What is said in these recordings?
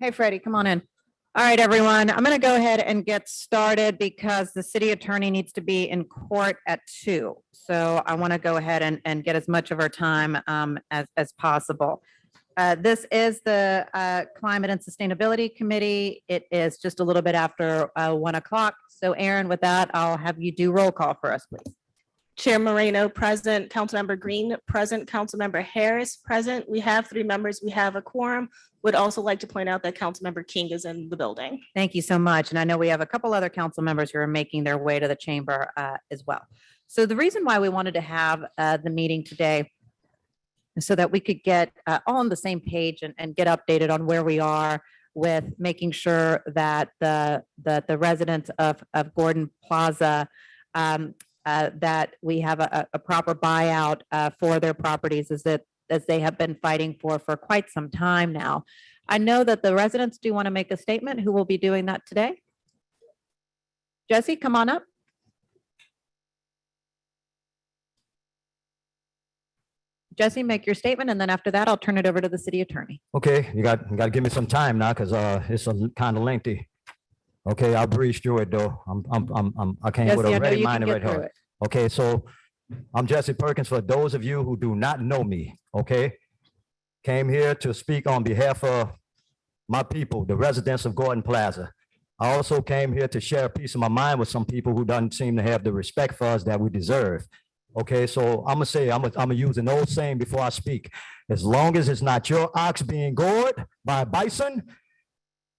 Hey, Freddie, come on in. All right, everyone, I'm going to go ahead and get started because the city attorney needs to be in court at 2. So I want to go ahead and get as much of our time as possible. This is the Climate and Sustainability Committee. It is just a little bit after 1 o'clock. So Aaron, with that, I'll have you do roll call for us, please. Chair Moreno, present. Councilmember Green, present. Councilmember Harris, present. We have 3 members. We have a quorum. Would also like to point out that Councilmember King is in the building. Thank you so much. And I know we have a couple other council members who are making their way to the chamber as well. So the reason why we wanted to have the meeting today is so that we could get all on the same page and get updated on where we are with making sure that the residents of Gordon Plaza that we have a proper buyout for their properties as they have been fighting for quite some time now. I know that the residents do want to make a statement. Who will be doing that today? Jesse, come on up. Jesse, make your statement, and then after that, I'll turn it over to the city attorney. Okay, you got to give me some time now because it's kind of lengthy. Okay, I'll breeze through it though. I came Jesse, with I a know ready you mind can and get ready through heart. it. Okay, so I'm Jesse Perkins. For those of you who do not know me, okay, came here to speak on behalf of my people, the residents of Gordon Plaza. I also came here to share a piece of my mind with some people who don't seem to have the respect for us that we deserve. Okay, so I'm gonna use an old saying before I speak. As long as it's not your ox being gored by a bison,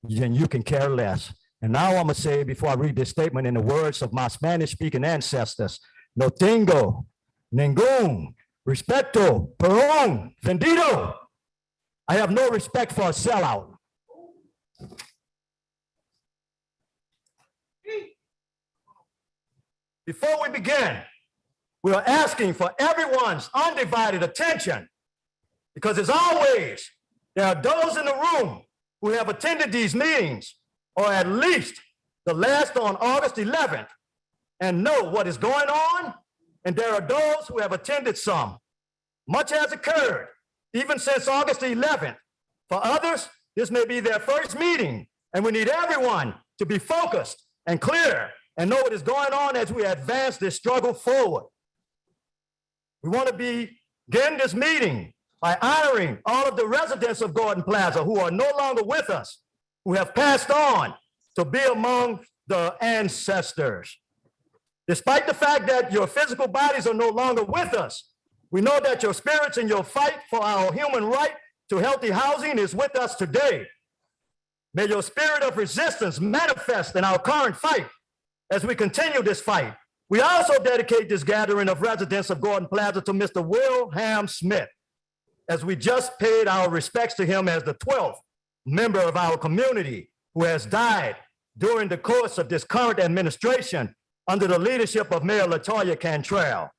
then you can care less. And now I'm gonna say, before I read this statement in the words of my Spanish-speaking ancestors, no tengo, ningún, respeto, perón, vendido. I have no respect for a sellout. Before we begin, we are asking for everyone's undivided attention because as always, there are those in the room who have attended these meetings or at least the last on August 11th and know what is going on. And there are those who have attended some. Much has occurred even since August 11th. For others, this may be their first meeting, and we need everyone to be focused and clear and know what is going on as we advance this struggle forward. We want to begin this meeting by honoring all of the residents of Gordon Plaza who are no longer with us, who have passed on to be among the ancestors. Despite the fact that your physical bodies are no longer with us, we know that your spirits and your fight for our human right to healthy housing is with us today. May your spirit of resistance manifest in our current fight as we continue this fight. We also dedicate this gathering of residents of Gordon Plaza to Mr. Wilhelm Smith, as we just paid our respects to him as the 12th member of our community who has died during the course of this current administration under the leadership of Mayor LaToya Cantrell.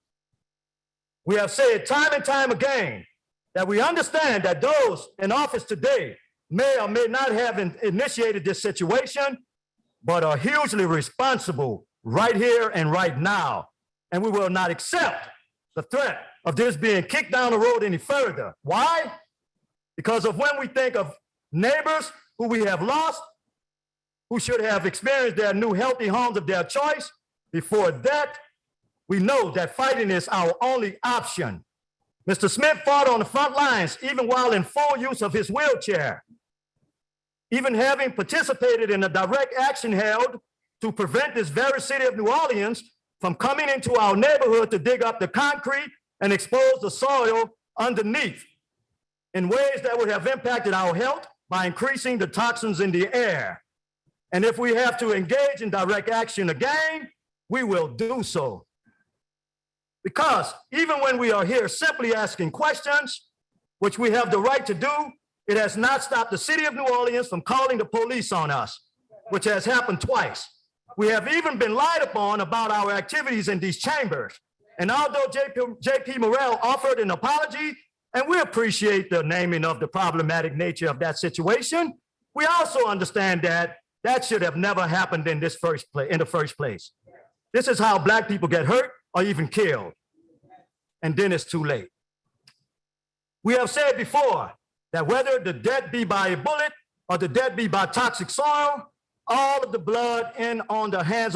We have said time and time again that we understand that those in office today may or may not have initiated this situation, but are hugely responsible right here and right now. And we will not accept the threat of this being kicked down the road any further. Why? Because of when we think of neighbors who we have lost, who should have experienced their new healthy homes of their choice. Before that, we know that fighting is our only option. Mr. Smith fought on the front lines, even while in full use of his wheelchair, even having participated in a direct action held to prevent this very city of New Orleans from coming into our neighborhood to dig up the concrete and expose the soil underneath in ways that would have impacted our health by increasing the toxins in the air. And if we have to engage in direct action again, we will do so. Because even when we are here simply asking questions, which we have the right to do, it has not stopped the city of New Orleans from calling the police on us, which has happened twice. We have even been lied upon about our activities in these chambers. And although JP Morrell offered an apology, and we appreciate the naming of the problematic nature of that situation, we also understand that that should have never happened in the first place. This is how Black people get hurt or even killed. And then it's too late. We have said before that whether the death be by a bullet or the dead be by toxic soil, all of the blood is on the hands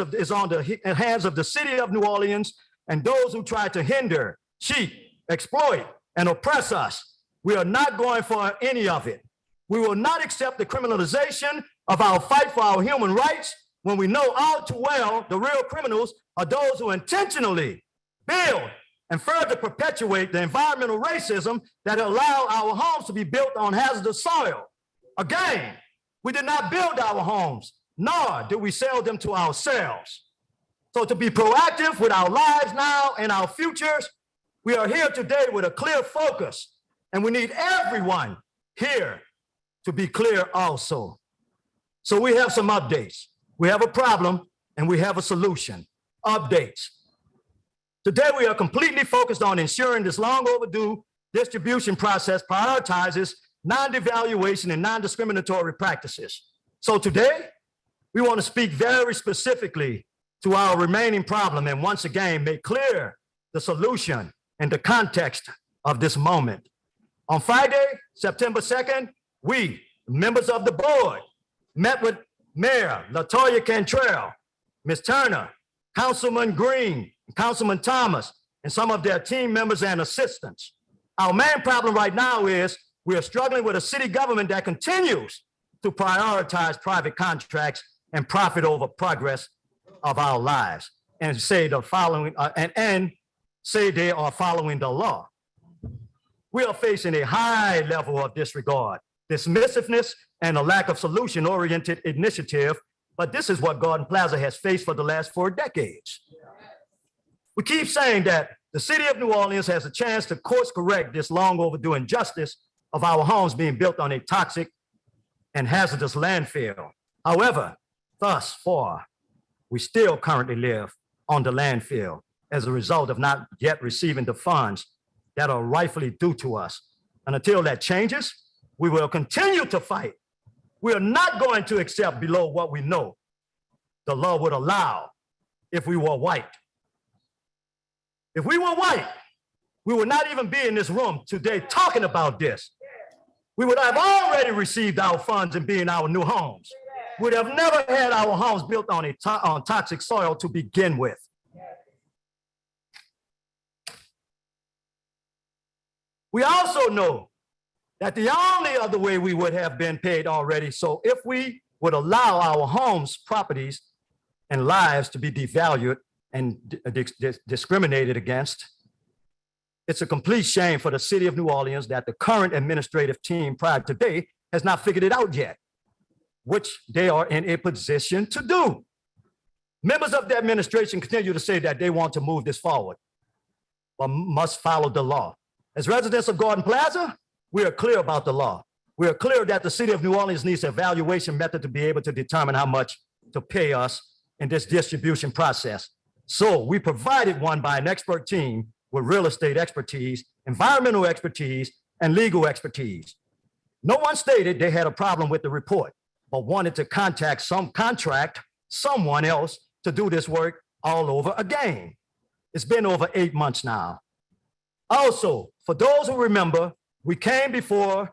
of the city of New Orleans and those who try to hinder, cheat, exploit, and oppress us. We are not going for any of it. We will not accept the criminalization of our fight for our human rights when we know all too well the real criminals are those who intentionally build and further perpetuate the environmental racism that allow our homes to be built on hazardous soil. Again, we did not build our homes, nor did we sell them to ourselves. So to be proactive with our lives now and our futures, we are here today with a clear focus, and we need everyone here to be clear also. So we have some updates. We have a problem and we have a solution. Updates. Today, we are completely focused on ensuring this long overdue distribution process prioritizes non-devaluation and non-discriminatory practices. So today, we want to speak very specifically to our remaining problem and once again make clear the solution and the context of this moment. On Friday, September 2nd, we, members of the board, met with Mayor LaToya Cantrell, Ms. Turner, Councilman Green, Councilman Thomas, and some of their team members and assistants. Our main problem right now is we are struggling with a city government that continues to prioritize private contracts and profit over progress of our lives and say the following and say they are following the law. We are facing a high level of disregard, dismissiveness, and a lack of solution-oriented initiative, but this is what Garden Plaza has faced for the last 4 decades. We keep saying that the city of New Orleans has a chance to course correct this long overdue injustice of our homes being built on a toxic and hazardous landfill. However, thus far, we still currently live on the landfill as a result of not yet receiving the funds that are rightfully due to us. And until that changes, we will continue to fight. We are not going to accept below what we know the law would allow if we were white. If we were white, we would not even be in this room today talking about this. We would have already received our funds and be in our new homes. We would have never had our homes built on toxic soil to begin with. We also know that the only other way we would have been paid already, so if we would allow our homes, properties, and lives to be devalued and discriminated against, it's a complete shame for the city of New Orleans that the current administrative team prior to today has not figured it out yet, which they are in a position to do. Members of the administration continue to say that they want to move this forward, but must follow the law. As residents of Garden Plaza, we are clear about the law. We are clear that the city of New Orleans needs an evaluation method to be able to determine how much to pay us in this distribution process. So we provided one by an expert team with real estate expertise, environmental expertise, and legal expertise. No one stated they had a problem with the report, but wanted to contract someone else to do this work all over again. It's been over 8 months now. Also, for those who remember, we came before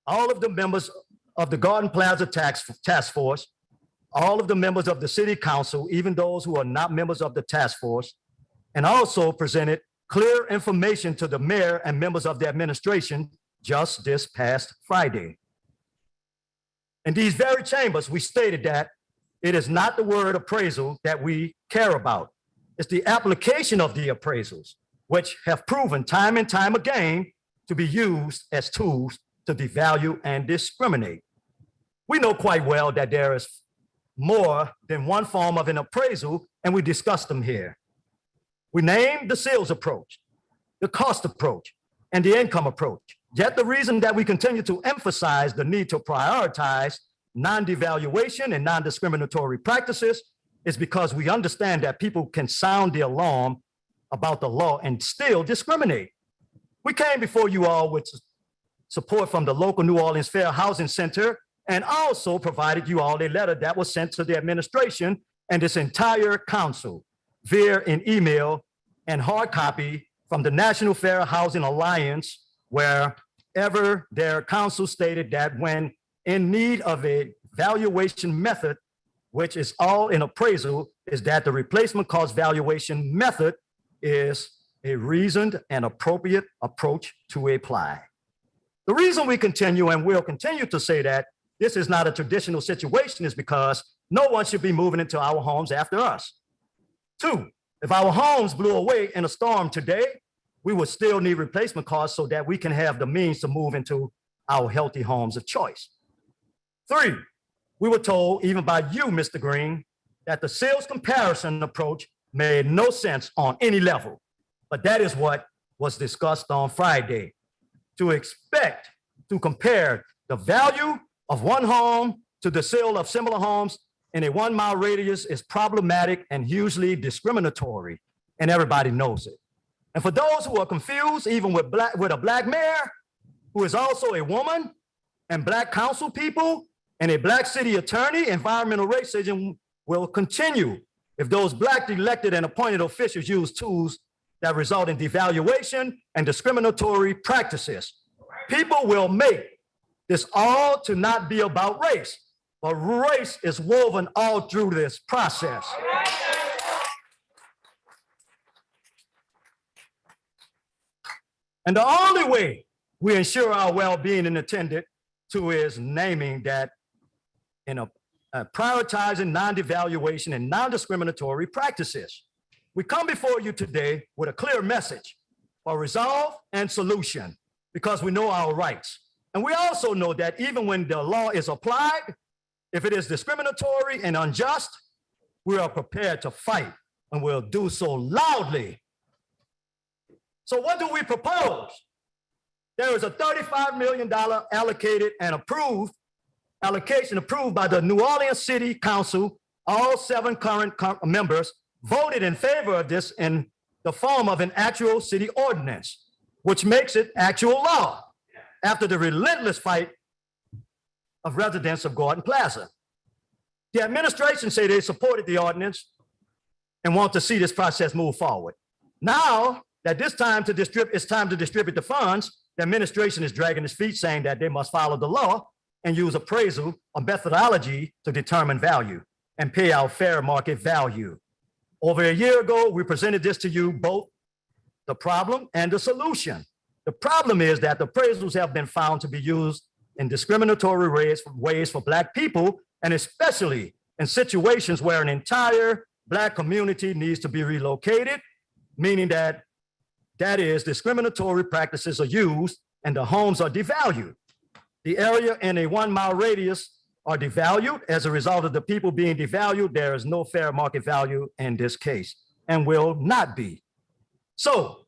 all of the members of the Garden Plaza Task Force, all of the members of the City Council, even those who are not members of the task force, and also presented clear information to the mayor and members of the administration just this past Friday. In these very chambers, we stated that it is not the word appraisal that we care about. It's the application of the appraisals, which have proven time and time again to be used as tools to devalue and discriminate. We know quite well that there is more than one form of an appraisal, and we discussed them here. We named the sales approach, the cost approach, and the income approach. Yet the reason that we continue to emphasize the need to prioritize non-devaluation and non-discriminatory practices is because we understand that people can sound the alarm about the law and still discriminate. We came before you all with support from the local New Orleans Fair Housing Center and also provided you all a letter that was sent to the administration and this entire council via an email and hard copy from the National Fair Housing Alliance, wherever their council stated that when in need of a valuation method, which is all in appraisal, is that the replacement cost valuation method is a reasoned and appropriate approach to apply. The reason we continue and will continue to say that this is not a traditional situation is because no one should be moving into our homes after us. Two, if our homes blew away in a storm today, we would still need replacement costs so that we can have the means to move into our healthy homes of choice. Three, we were told, even by you, Mr. Green, that the sales comparison approach made no sense on any level. But that is what was discussed on Friday. To expect to compare the value of one home to the sale of similar homes in a 1 mile radius is problematic and hugely discriminatory, and everybody knows it. And for those who are confused, even with a black mayor, who is also a woman, and black council people, and a black city attorney, environmental racism will continue if those black elected and appointed officials use tools that result in devaluation and discriminatory practices. People will make this all to not be about race, but race is woven all through this process. And the only way we ensure our well-being and attended to is naming that in prioritizing non-devaluation and non-discriminatory practices. We come before you today with a clear message for resolve and solution because we know our rights. And we also know that even when the law is applied, if it is discriminatory and unjust, we are prepared to fight and we'll do so loudly. So what do we propose? There is a $35 million allocated and approved allocation approved by the New Orleans City Council. All 7 current members voted in favor of this in the form of an actual city ordinance, which makes it actual law after the relentless fight of residents of Gordon Plaza. The administration say they supported the ordinance and want to see this process move forward. Now that it's time to distribute the funds, the administration is dragging its feet saying that they must follow the law and use appraisal or methodology to determine value and pay out fair market value. Over a year ago, we presented this to you, both the problem and the solution. The problem is that the appraisals have been found to be used in discriminatory ways for Black people, and especially in situations where an entire Black community needs to be relocated, meaning that is discriminatory practices are used and the homes are devalued. The area in a 1 mile radius are devalued. As a result of the people being devalued, there is no fair market value in this case and will not be. So,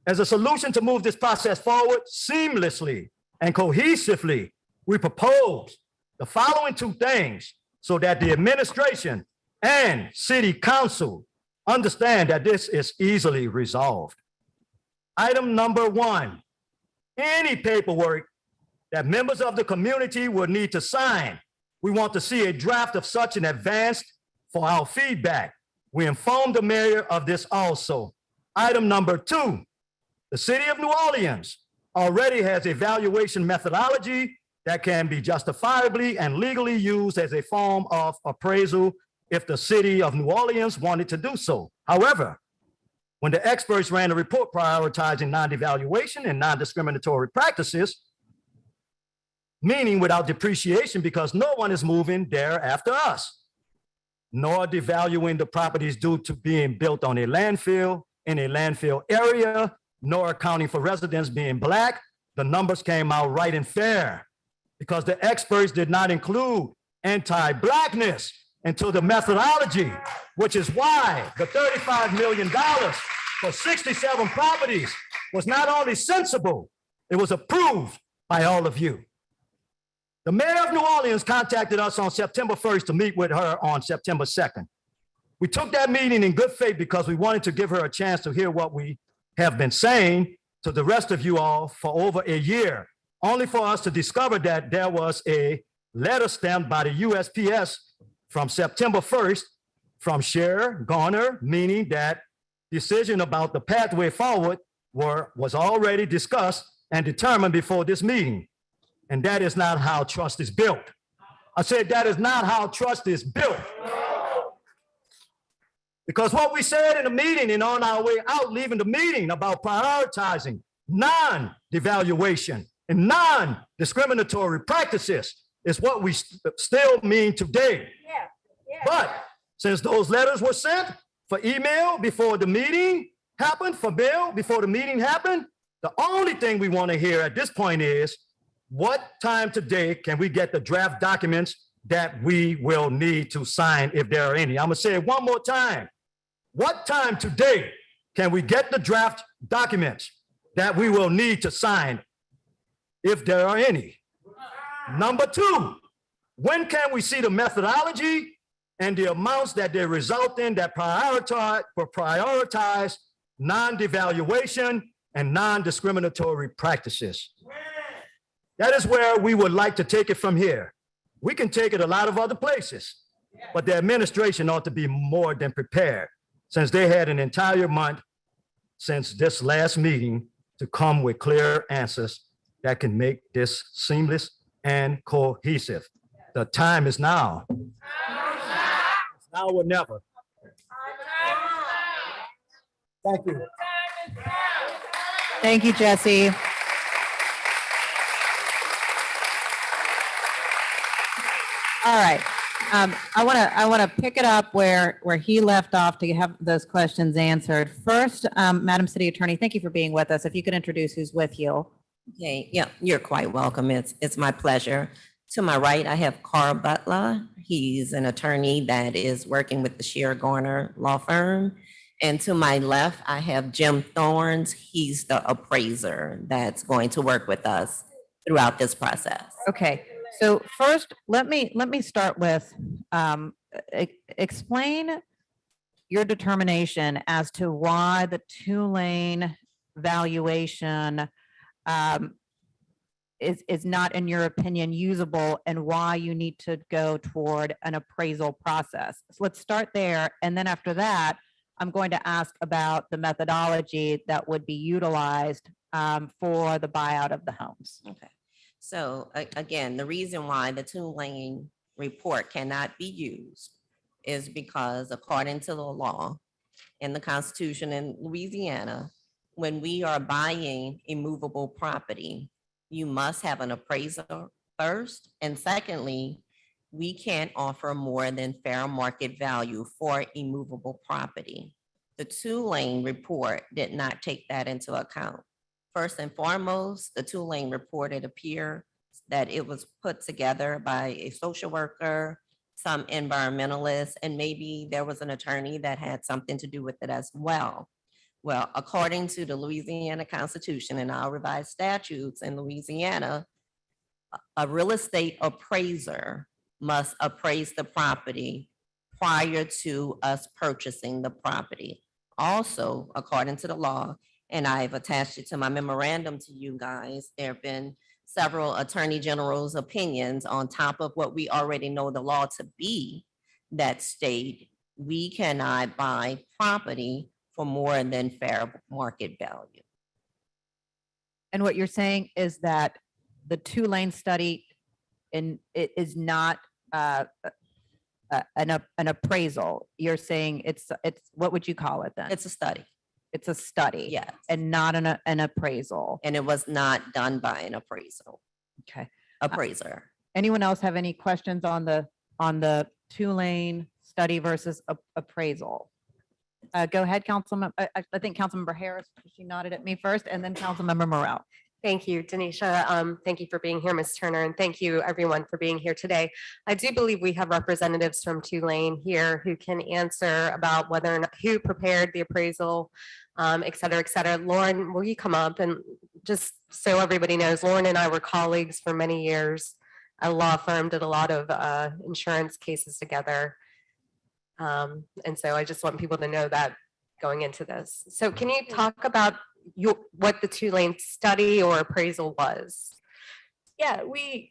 as a solution to move this process forward seamlessly and cohesively, we propose the following 2 things so that the administration and city council understand that this is easily resolved. Item number 1, any paperwork that members of the community will need to sign, we want to see a draft of such in advance for our feedback. We informed the mayor of this also. Item number 2, the city of New Orleans already has a valuation methodology that can be justifiably and legally used as a form of appraisal if the city of New Orleans wanted to do so. However, when the experts ran a report prioritizing non-devaluation and non-discriminatory practices, meaning without depreciation because no one is moving there after us, nor devaluing the properties due to being built on a landfill in a landfill area, nor accounting for residents being Black, the numbers came out right and fair because the experts did not include anti-Blackness into the methodology, which is why the $35 million for 67 properties was not only sensible, it was approved by all of you. The mayor of New Orleans contacted us on September 1st to meet with her on September 2nd. We took that meeting in good faith because we wanted to give her a chance to hear what we have been saying to the rest of you all for over a year, only for us to discover that there was a letter stamped by the USPS from September 1st from Cher Garner, meaning that decision about the pathway forward was already discussed and determined before this meeting. And that is not how trust is built. I said that is not how trust is built. Because what we said in the meeting and on our way out, leaving the meeting about prioritizing non-devaluation and non-discriminatory practices is what we still mean today. But since those letters were sent for email before the meeting happened, for mail before the meeting happened, the only thing we want to hear at this point is what time today can we get the draft documents that we will need to sign if there are any. I'm going to say it one more time. What time today can we get the draft documents that we will need to sign if there are any? Number two, when can we see the methodology and the amounts that they result in that prioritize non-devaluation and non-discriminatory practices? That is where we would like to take it from here. We can take it a lot of other places, but the administration ought to be more than prepared, since they had an entire month since this last meeting to come with clear answers that can make this seamless and cohesive. The time is now. It's now or never. Thank you. Thank you, Jesse. All right. I want to pick it up where he left off to have those questions answered. First, Madam City Attorney, thank you for being with us. If you could introduce who's with you. Okay, yeah, you're quite welcome. It's my pleasure. To my right, I have Carl Butler. He's an attorney that is working with the Shear Garner Law Firm. And to my left, I have Jim Thorns. He's the appraiser that's going to work with us throughout this process. Okay. So first, let me start with explain your determination as to why the two-lane valuation is not, in your opinion, usable, and why you need to go toward an appraisal process. So let's start there, and then after that, I'm going to ask about the methodology that would be utilized for the buyout of the homes. Okay. So again, the reason why the two-lane report cannot be used is because according to the law and the Constitution in Louisiana, when we are buying immovable property, you must have an appraiser first. And secondly, we can't offer more than fair market value for immovable property. The two-lane report did not take that into account. First and foremost, the two-lane report, it appeared that it was put together by a social worker, some environmentalists, and maybe there was an attorney that had something to do with it as well. Well, according to the Louisiana Constitution and our revised statutes in Louisiana, a real estate appraiser must appraise the property prior to us purchasing the property. Also, according to the law, and I've attached it to my memorandum to you guys, there have been several attorney general's opinions on top of what we already know the law to be that state we cannot buy property for more than fair market value. And what you're saying is that the two-lane study it is not an appraisal. You're saying it's what would you call it then? It's a study. It's a study. Yes. And not an appraisal. And it was not done by an Okay. appraiser. Anyone else have any questions on the two-lane study versus appraisal? Go ahead, Councilmember. I think Councilmember Harris, she nodded at me first, and then Councilmember Morrell. Thank you, Denisha. Thank you for being here, Ms. Turner, and thank you everyone for being here today. I do believe we have representatives from Tulane here who can answer about whether or not who prepared the appraisal, et cetera, et cetera. Lauren, will you come up? And just so everybody knows, Lauren and I were colleagues for many years. A law firm, did a lot of insurance cases together. And so I just want people to know that going into this. So can you talk about what the two-lane study or appraisal was? Yeah,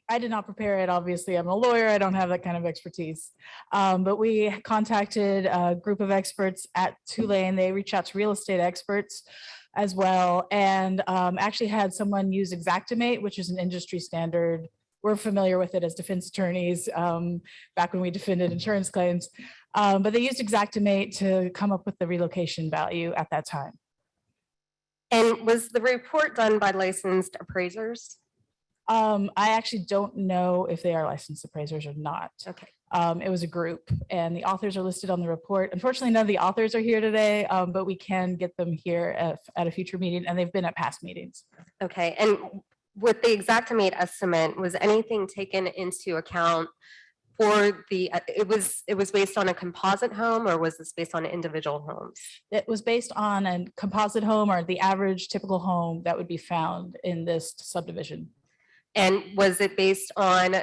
I did not prepare it. Obviously, I'm a lawyer. I don't have that kind of expertise. But we contacted a group of experts at Tulane. They reached out to real estate experts as well, and actually had someone use Xactimate, which is an industry standard. We're familiar with it as defense attorneys back when we defended insurance claims, but they used Xactimate to come up with the relocation value at that time. And was the report done by licensed appraisers? I actually don't know if they are licensed appraisers or not. Okay. It was a group and the authors are listed on the report. Unfortunately, none of the authors are here today, but we can get them here at a future meeting, and they've been at past meetings. Okay, and with the Xactimate estimate, was anything taken into account for the, it was based on a composite home, or was this based on individual homes? It was based on a composite home, or the average typical home that would be found in this subdivision. And was it based on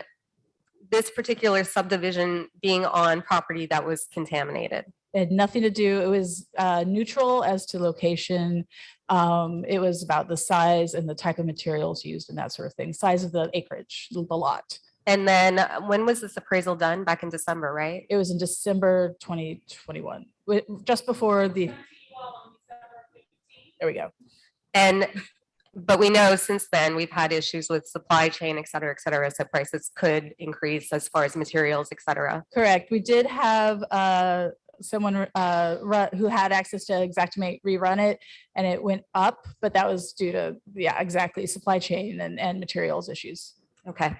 this particular subdivision being on property that was contaminated? It had nothing to do, it was neutral as to location. It was about the size and the type of materials used and that sort of thing, size of the acreage, the lot. And then when was this appraisal done? Back in December, right? It was in December 2021, just before the, there we go. And, but we know since then we've had issues with supply chain, et cetera, so prices could increase as far as materials, et cetera. Correct. We did have someone who had access to Xactimate rerun it, and it went up, but that was due to, yeah, exactly, supply chain and materials issues. Okay.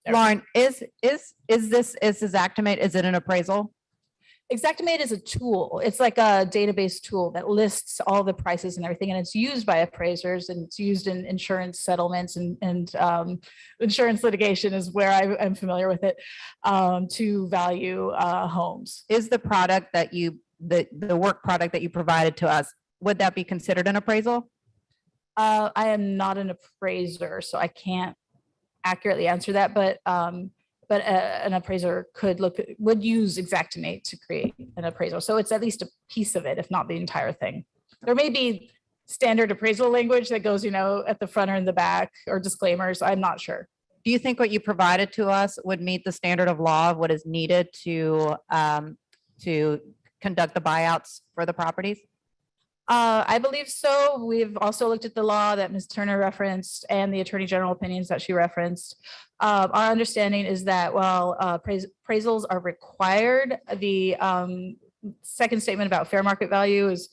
Lauren, is this Xactimate, is it an appraisal? Xactimate is a tool. It's like a database tool that lists all the prices and everything, and it's used by appraisers, and it's used in insurance settlements and insurance litigation is where I'm familiar with it, to value homes. Is the product that the work product that you provided to us, would that be considered an appraisal? I am not an appraiser, so I can't accurately answer that, but an appraiser would use Xactimate to create an appraisal. So it's at least a piece of it, if not the entire thing. There may be standard appraisal language that goes, at the front or in the back, or disclaimers. I'm not sure. Do you think what you provided to us would meet the standard of law of what is needed to conduct the buyouts for the properties? I believe so. We've also looked at the law that Ms. Turner referenced and the Attorney General opinions that she referenced. Our understanding is that while appraisals are required, the second statement about fair market value is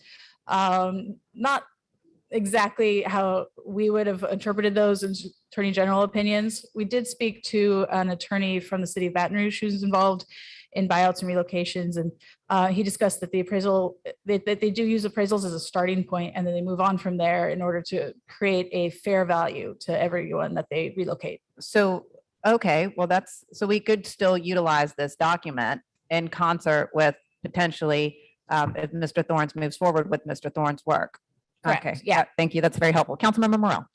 not exactly how we would have interpreted those in Attorney General opinions. We did speak to an attorney from the city of Baton Rouge who's involved in buyouts and relocations, and he discussed that the appraisal, that they do use appraisals as a starting point, and then they move on from there in order to create a fair value to everyone that they relocate. So, okay, well, so we could still utilize this document in concert with potentially, if Mr. Thorns moves forward with Mr. Thorns' work. Correct. Okay, yeah, thank you. That's very helpful. Councilmember Morrell.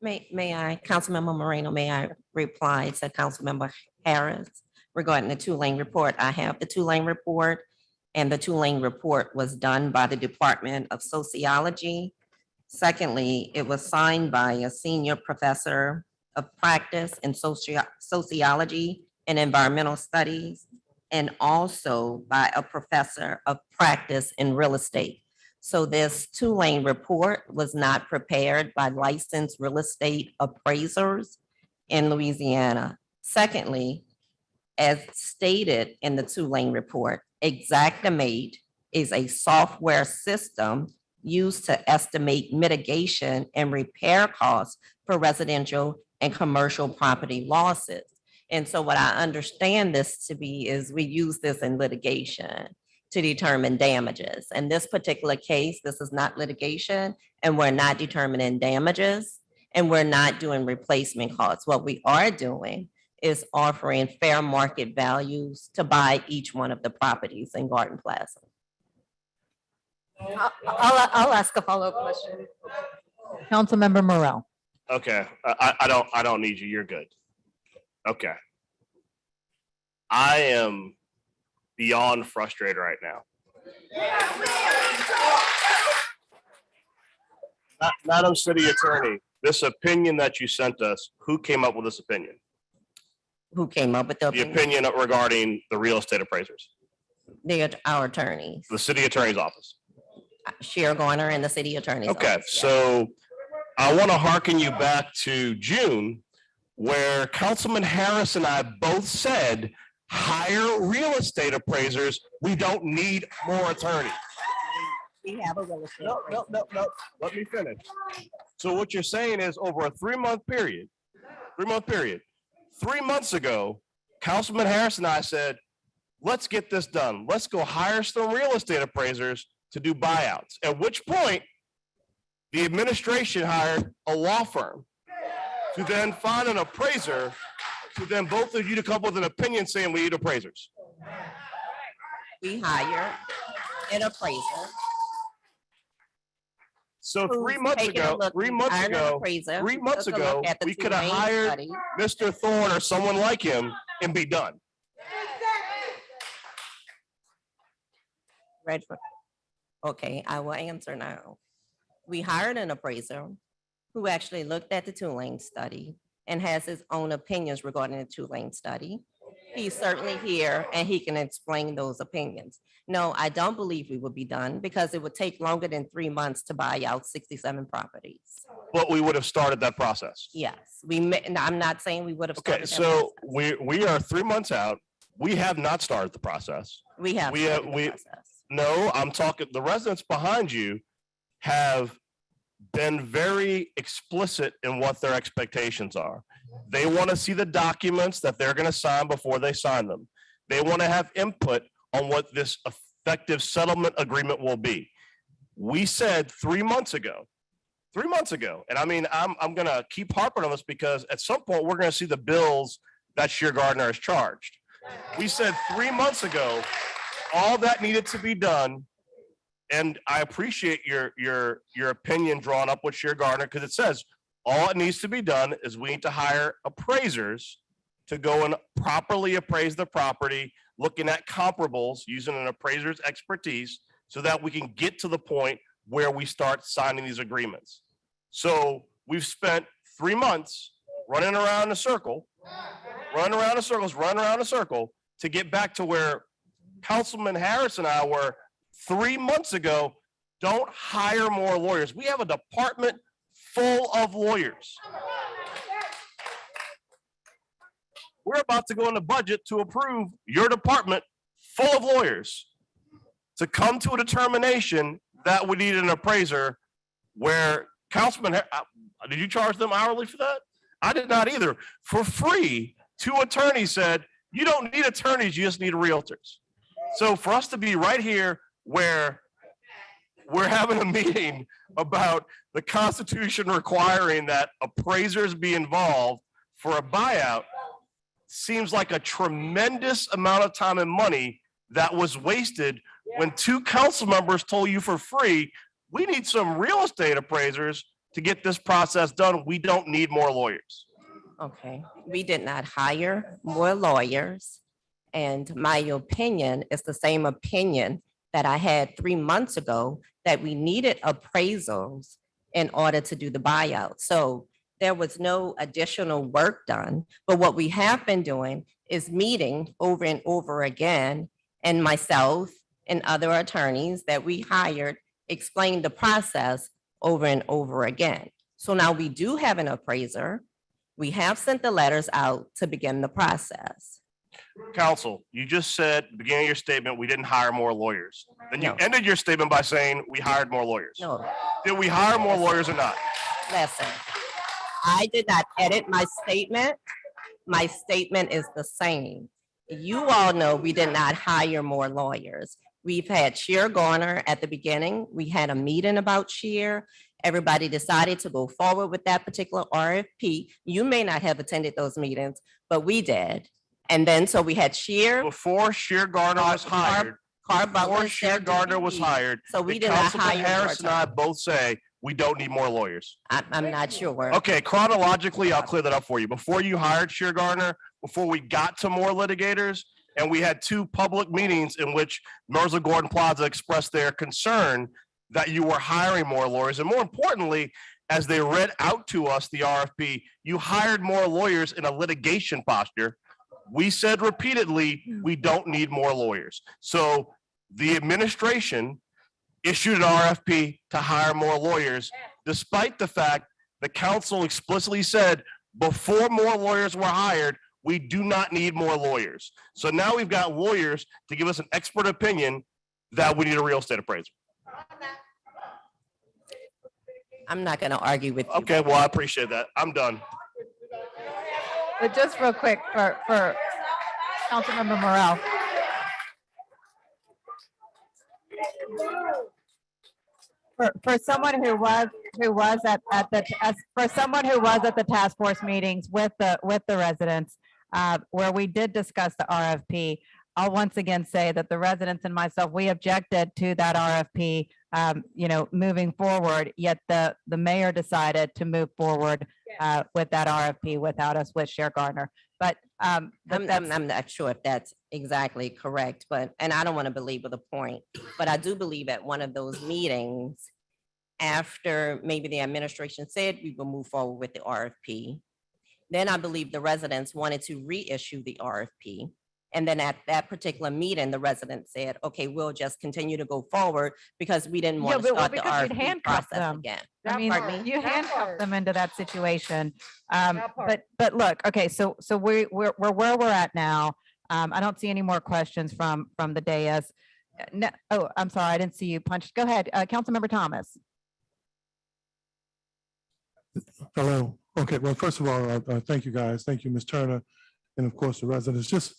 May I, Councilmember Moreno, may I reply to Councilmember Harris regarding the two-lane report? I have the two-lane report, and the two-lane report was done by the Department of Sociology. Secondly, it was signed by a senior professor of practice in sociology and environmental studies, and also by a professor of practice in real estate. So this two-lane report was not prepared by licensed real estate appraisers in Louisiana. Secondly, as stated in the two-lane report, Xactimate is a software system used to estimate mitigation and repair costs for residential and commercial property losses. And so what I understand this to be is we use this in litigation to determine damages. In this particular case, this is not litigation, and we're not determining damages, and we're not doing replacement costs. What we are doing is offering fair market values to buy each one of the properties in Garden Plaza. I'll ask a follow-up question. Councilmember Morrell. Okay, I don't need you. You're good. Okay. I am beyond frustrated right now. Madam City Attorney, this opinion that you sent us, who came up with this opinion? Who came up with the The opinion regarding the real estate appraisers. Our attorneys, The city attorney's office. Share Garner and the city attorney's Okay, office, yes. so I want to hearken you back to June, where Councilman Harris and I both said, hire real estate appraisers. We don't need more attorneys. We have a real estate. No, let me finish. So what you're saying is over a 3-month period, 3 months ago, Councilman Harris and I said, let's get this done. Let's go hire some real estate appraisers to do buyouts. At which point, the administration hired a law firm to then find an appraiser, to then both of you to come up with an opinion saying we need appraisers. We hire an appraiser. So who's 3 months taking a ago, look- 3 months hired an ago, appraiser 3 who months took a ago, look at the we could have Tulane hired study. Mr. Thorne or someone like him and be done. Redford. Okay, I will answer now. We hired an appraiser who actually looked at the Tulane study and has his own opinions regarding the Tulane study. He's certainly here and he can explain those opinions. No, I don't believe we would be done because it would take longer than 3 months to buy out 67 properties. But we would have started that process. Yes, we may, and I'm not saying we would have. Okay, started that so process. we are 3 months out. We have not started the process. We have. we have- started the we- process. No, I'm talking, the residents behind you have been very explicit in what their expectations are. They want to see the documents that they're going to sign before they sign them. They want to have input on what this effective settlement agreement will be. We said 3 months ago, and I mean, I'm going to keep harping on this because at some point we're going to see the bills that Sheer Gardner has charged. We said 3 months ago, all that needed to be done. And I appreciate your opinion drawn up with Sheer Gardner because it says all it needs to be done is we need to hire appraisers to go and properly appraise the property, looking at comparables, using an appraiser's expertise so that we can get to the point where we start signing these agreements. So we've spent 3 months running around in a circle, running around in a circle to get back to where Councilman Harris and I were 3 months ago. Don't hire more lawyers. We have a department full of lawyers. We're about to go in the budget to approve your department full of lawyers to come to a determination that we need an appraiser where Councilman, did you charge them hourly for that? I did not either. For free, 2 attorneys said, you don't need attorneys, you just need realtors. So for us to be right here where we're having a meeting about the Constitution requiring that appraisers be involved for a buyout seems like a tremendous amount of time and money that was wasted when 2 council members told you for free, we need some real estate appraisers to get this process done. We don't need more lawyers. Okay, we did not hire more lawyers. And my opinion is the same opinion that I had 3 months ago, that we needed appraisals in order to do the buyout. So there was no additional work done. But what we have been doing is meeting over and over again, and myself and other attorneys that we hired explained the process over and over again. So now we do have an appraiser. We have sent the letters out to begin the process. Counsel, you just said, at the beginning of your statement, we didn't hire more lawyers. Then you No. ended your statement by saying we hired more lawyers. No, Did we hire more lawyers or not? listen, I did not edit my statement. My statement is the same. You all know we did not hire more lawyers. We've had Sheer Garner at the beginning. We had a meeting about Sheer. Everybody decided to go forward with that particular RFP. You may not have attended those meetings, but we did. And then, so we had Sheer, Before Sheer Gardner was hired, Carr before Butler. Sheer Sarah Gardner was DeVries. hired, So we did did not Councilman hire. more Harris and I attorneys. both say we don't need more lawyers. I'm not sure. Okay, chronologically, I'll clear that up for you. Before you hired Sheer Gardner, before we got to more litigators, and we had 2 public meetings in which members of Gordon Plaza expressed their concern that you were hiring more lawyers. And more importantly, as they read out to us the RFP, you hired more lawyers in a litigation posture We said repeatedly, we don't need more lawyers. So the administration issued an RFP to hire more lawyers, despite the fact the council explicitly said before more lawyers were hired, we do not need more lawyers. So now we've got lawyers to give us an expert opinion that we need a real estate appraiser. I'm not going to argue with you. Okay, well, I appreciate that. I'm done. But just real quick for Councilmember Morel. For someone who was at the task force meetings with the residents, where we did discuss the RFP, I'll once again say that the residents and myself, we objected to that RFP, moving forward, yet the mayor decided to move forward with that RFP without us with Chair Gardner. But I'm not sure if that's exactly correct, and I don't want to belabor the point, but I do believe at one of those meetings, after maybe the administration said we will move forward with the RFP, then I believe the residents wanted to reissue the RFP. And then at that particular meeting, the residents said, okay, we'll just continue to go forward because we didn't want to start the RFP process again. I mean, Pardon me? you handcuffed them into that situation. But look, okay, so we're where we're at now. I don't see any more questions from the dais. No, oh, I'm sorry, I didn't see you punched. Go ahead, Councilmember Thomas. Hello. Okay, well, first of all, thank you guys. Thank you, Ms. Turner, and of course the residents.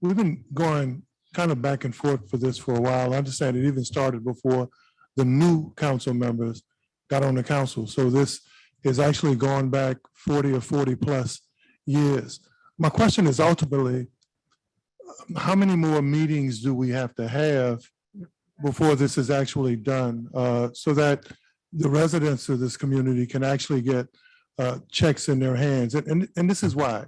We've been going kind of back and forth for this for a while. I understand it even started before the new council members got on the council. So this is actually going back 40 or 40 plus years. My question is ultimately, how many more meetings do we have to have before this is actually done, so that the residents of this community can actually get checks in their hands? And this is why.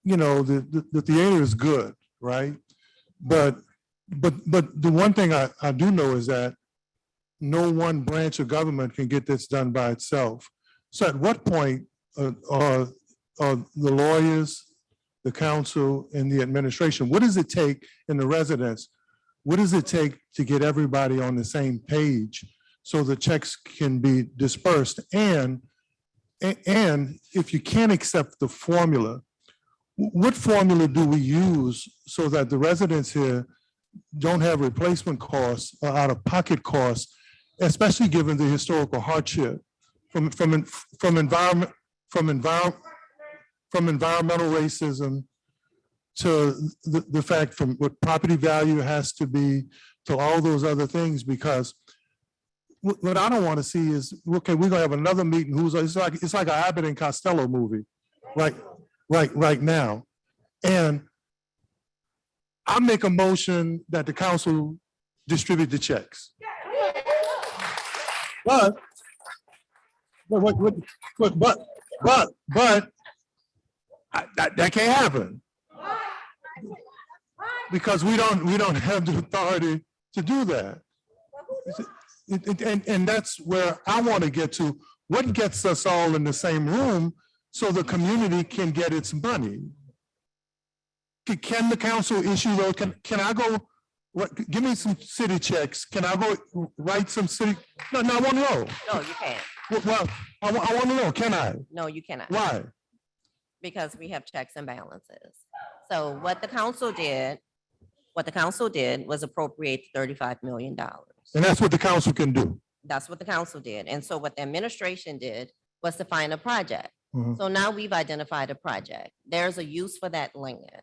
The theater is good, right? But the one thing I do know is that no one branch of government can get this done by itself. So at what point are the lawyers, the council, and the administration, what does it take, and the residents, what does it take to get everybody on the same page so the checks can be dispersed? And if you can't accept the formula, what formula do we use so that the residents here don't have replacement costs or out-of-pocket costs, especially given the historical hardship from environmental racism to the fact from what property value has to be to all those other things? Because what I don't want to see is, okay, we're gonna have another meeting it's like an Abbott and Costello movie, right now. And I make a motion that the council distribute the checks. But that can't happen. Because we don't have the authority to do that. And that's where I want to get to. What gets us all in the same room so the community can get its money? Can the council issue those? Can I go, give me some city checks? Can I go write some city? No, I want to know. No, you can't. Well, I want to know, can I? No, you cannot. Why? Because we have checks and balances. So what the council did was appropriate $35 million. And that's what the council can do. That's what the council did. And so what the administration did was to find a project. Mhm. So now we've identified a project. There's a use for that land.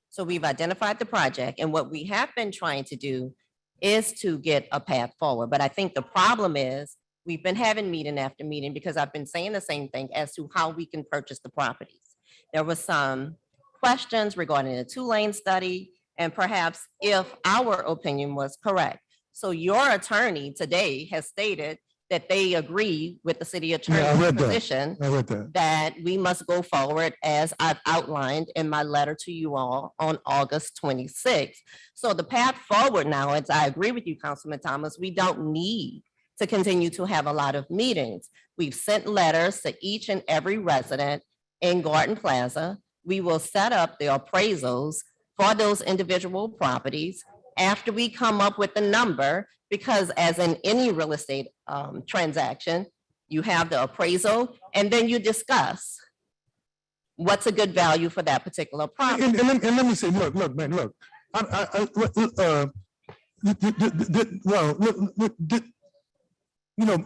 So we've identified the project, and what we have been trying to do is to get a path forward. But I think the problem is we've been having meeting after meeting because I've been saying the same thing as to how we can purchase the properties. There was some questions regarding the 2-lane study and perhaps if our opinion was correct. So your attorney today has stated that they agree with the city I attorney's read that. position I read that. that we must go forward as I've outlined in my letter to you all on August 26th. So the path forward now, as I agree with you, Councilman Thomas, we don't need to continue to have a lot of meetings. We've sent letters to each and every resident in Garden Plaza. we will set up the appraisals for those individual properties after we come up with the number, because as in any real estate transaction, you have the appraisal and then you discuss what's a good value for that particular property. And let me say, look, man, look. Well, you know,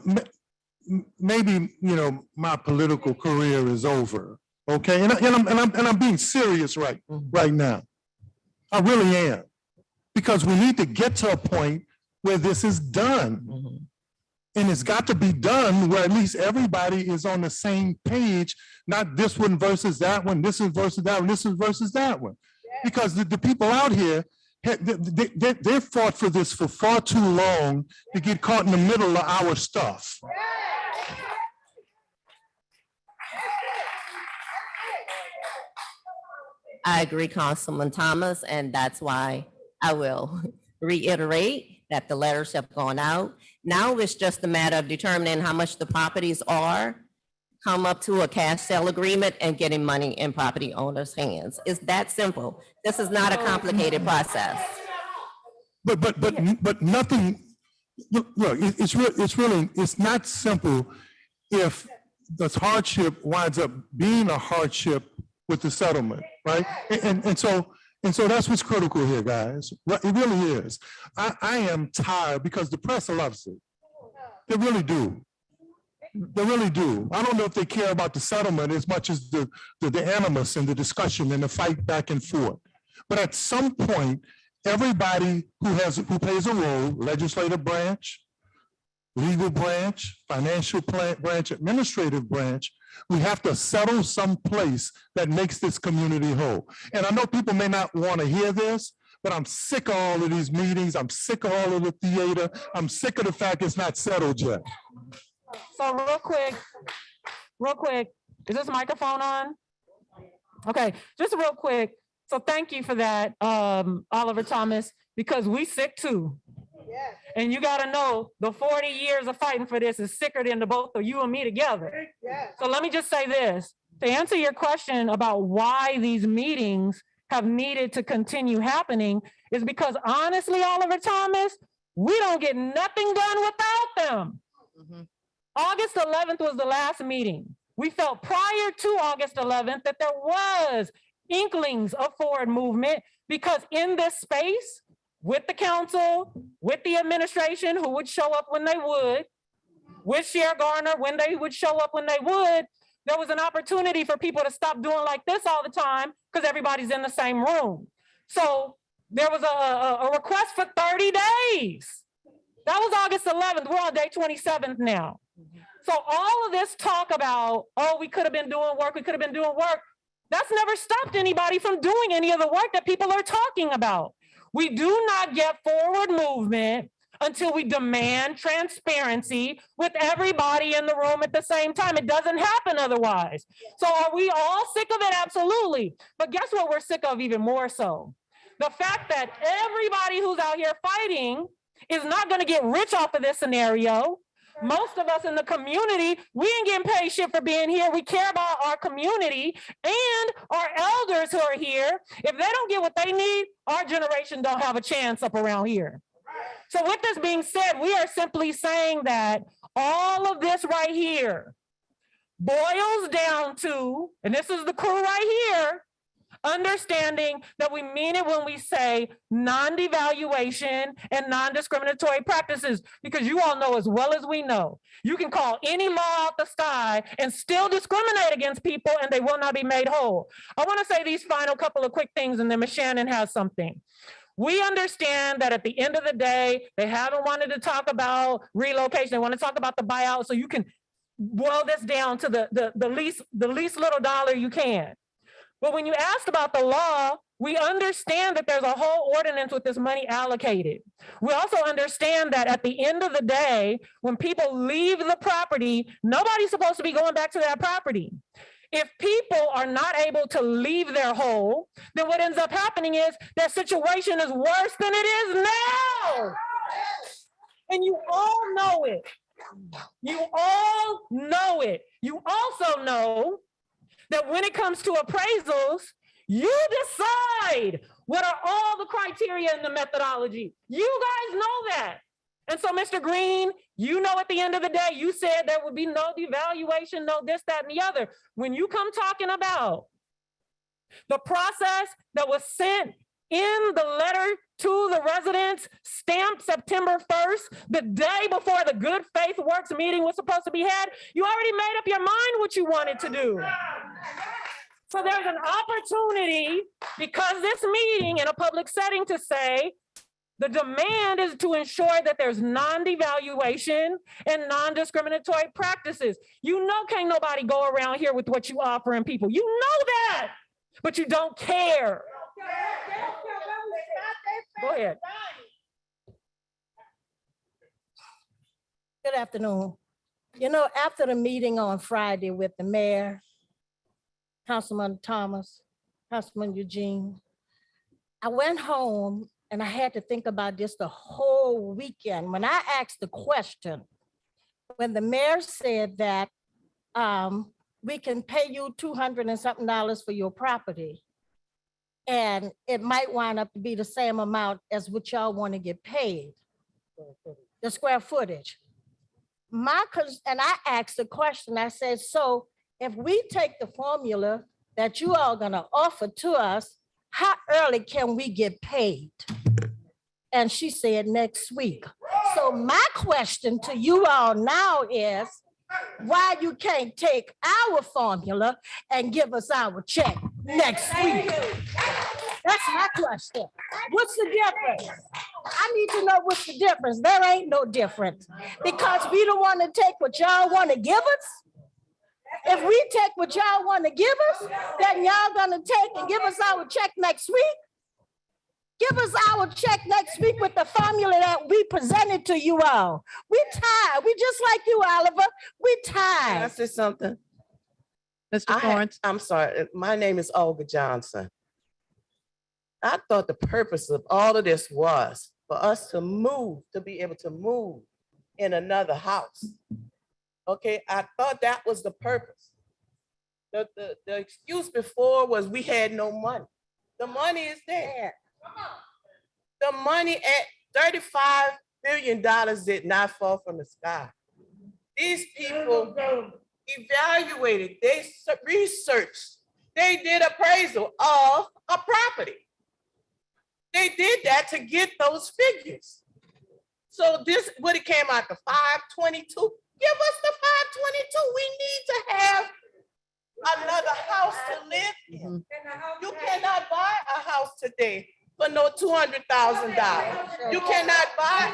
maybe, you know, my political career is over, okay? And I'm being serious right now. I really am. Because we need to get to a point where this is done. And it's got to be done where at least everybody is on the same page, not this one versus that one, this is versus that one, this is versus that one. Because the people out here, they've fought for this for far too long to get caught in the middle of our stuff. I agree, Councilman Thomas, and that's why I will reiterate that the letters have gone out. Now it's just a matter of determining how much the properties are, come up to a cash sale agreement, and getting money in property owners' hands. It's that simple. This is not a complicated process. But nothing, look, it's not simple if the hardship winds up being a hardship with the settlement, right? And so that's what's critical here, guys. It really is. I am tired because the press loves it. They really do. They really do. I don't know if they care about the settlement as much as the animus and the discussion and the fight back and forth. But at some point, everybody who plays a role, legislative branch, legal branch, financial branch, administrative branch, we have to settle someplace that makes this community whole. And I know people may not want to hear this, but I'm sick of all of these meetings. I'm sick of all of the theater. I'm sick of the fact it's not settled yet. So real quick, is this microphone on? Okay, just real quick. So thank you for that, Oliver Thomas, because we sick too. And you gotta know the 40 years of fighting for this is sicker than the both of you and me together. So let me just say this, to answer your question about why these meetings have needed to continue happening is because honestly, Oliver Thomas, we don't get nothing done without them. August 11th was the last meeting. We felt prior to August 11th that there was inklings of forward movement because in this space, with the council, with the administration who would show up when they would, with Chair Garner when they would show up when they would, there was an opportunity for people to stop doing like this all the time because everybody's in the same room. So there was a request for 30 days. That was August 11th. We're on day 27th now. So all of this talk about, oh, we could have been doing work, that's never stopped anybody from doing any of the work that people are talking about. We do not get forward movement until we demand transparency with everybody in the room at the same time. It doesn't happen otherwise. So are we all sick of it? Absolutely. But guess what we're sick of even more so? The fact that everybody who's out here fighting is not going to get rich off of this scenario. Most of us in the community, we ain't getting paid shit for being here. We care about our community and our elders who are here. If they don't get what they need, our generation don't have a chance up around here. So with this being said, we are simply saying that all of this right here boils down to, and this is the crew right here, understanding that we mean it when we say non-devaluation and non-discriminatory practices, because you all know as well as we know, you can call any law out the sky and still discriminate against people and they will not be made whole. I want to say these final couple of quick things and then Ms. Shannon has something. We understand that at the end of the day, they haven't wanted to talk about relocation. They want to talk about the buyout, so you can boil this down to the least little dollar you can. But when you asked about the law, we understand that there's a whole ordinance with this money allocated. We also understand that at the end of the day, when people leave the property, nobody's supposed to be going back to that property. If people are not able to leave their hole, then what ends up happening is their situation is worse than it is now. And you all know it. You all know it. You also know that when it comes to appraisals, you decide what are all the criteria and the methodology. You guys know that. And so, Mr. Green, you know, at the end of the day, you said there would be no devaluation, no this, that, and the other. When you come talking about the process that was sent in the letter to the residents, stamped September 1st, the day before the Good Faith Works meeting was supposed to be had, you already made up your mind what you wanted to do. So there's an opportunity, because this meeting in a public setting, to say, the demand is to ensure that there's non-devaluation and non-discriminatory practices. You know, can't nobody go around here with what you offering people. You know that, but you don't care. Go ahead. Good afternoon. You know, after the meeting on Friday with the mayor, Councilman Thomas, Councilman Eugene, I went home and I had to think about this the whole weekend. When I asked the question, when the mayor said that we can pay you $200 and something for your property, and it might wind up to be the same amount as what y'all want to get paid, the square footage. And I asked the question, I said, so if we take the formula that you all gonna offer to us, how early can we get paid? And she said next week. So my question to you all now is, why you can't take our formula and give us our check next week? That's my question. What's the difference? I need to know what's the difference. There ain't no difference, because we don't want to take what y'all want to give us. If we take what y'all want to give us, then y'all gonna take and give us our check next week. Give us our check next week with the formula that we presented to you all. We tired. We just like you, Oliver. We Can I tired. say something? Mr. Torrance? I'm sorry. My name is Olga Johnson. I thought the purpose of all of this was for us to move, to be able to move in another house. Okay, I thought that was the purpose. The excuse before was we had no money. The money is there. The money at $35 billion did not fall from the sky. These people evaluated, they researched, they did appraisal of a property. They did that to get those figures. So this would have came out to 522. Give us the 522. We need to have another house to live in. You cannot buy a house today for no $200,000. You cannot buy.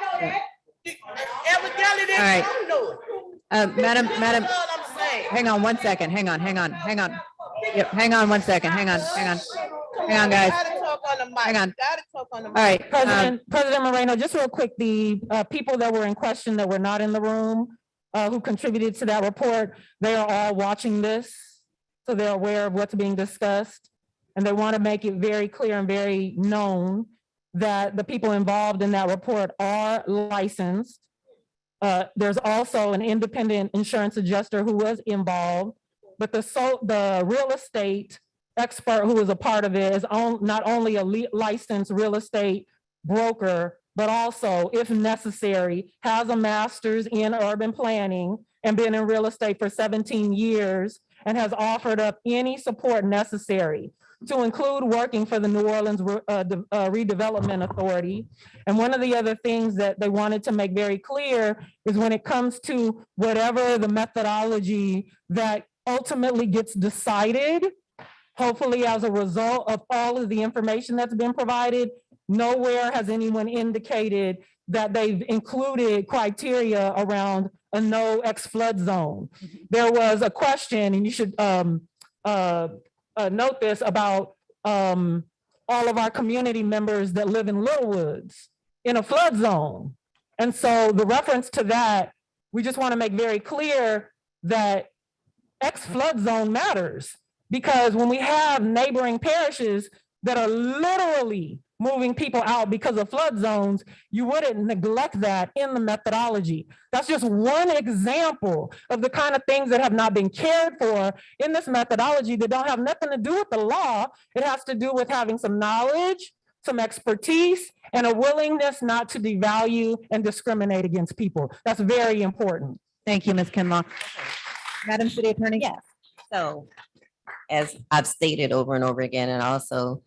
Evidently, they All right. don't know it. Madam, That's all I'm saying. hang on 1 second. Hang on. Yep, hang on 1 second. Hang on, guys. Gotta talk on the mic. Hang on. Gotta talk on the mic. All right. President Moreno, just real quick, the people that were in question that were not in the room, who contributed to that report, they are all watching this. So they're aware of what's being discussed. And they want to make it very clear and very known that the people involved in that report are licensed. There's also an independent insurance adjuster who was involved, but the real estate expert who is a part of it is not only a licensed real estate broker, but also, if necessary, has a master's in urban planning and been in real estate for 17 years and has offered up any support necessary, to include working for the New Orleans Redevelopment Authority. And one of the other things that they wanted to make very clear is when it comes to whatever the methodology that ultimately gets decided, hopefully as a result of all of the information that's been provided, nowhere has anyone indicated that they've included criteria around a no ex-flood zone. There was a question, and you should note this, about all of our community members that live in Little Woods in a flood zone. And so the reference to that, we just want to make very clear that ex-flood zone matters, because when we have neighboring parishes that are literally moving people out because of flood zones, you wouldn't neglect that in the methodology. That's just one example of the kind of things that have not been cared for in this methodology that don't have nothing to do with the law. It has to do with having some knowledge, some expertise, and a willingness not to devalue and discriminate against people. That's very important. Thank you, Ms. Kinlaw. Madam City Attorney? Yes. So as I've stated over and over again, and also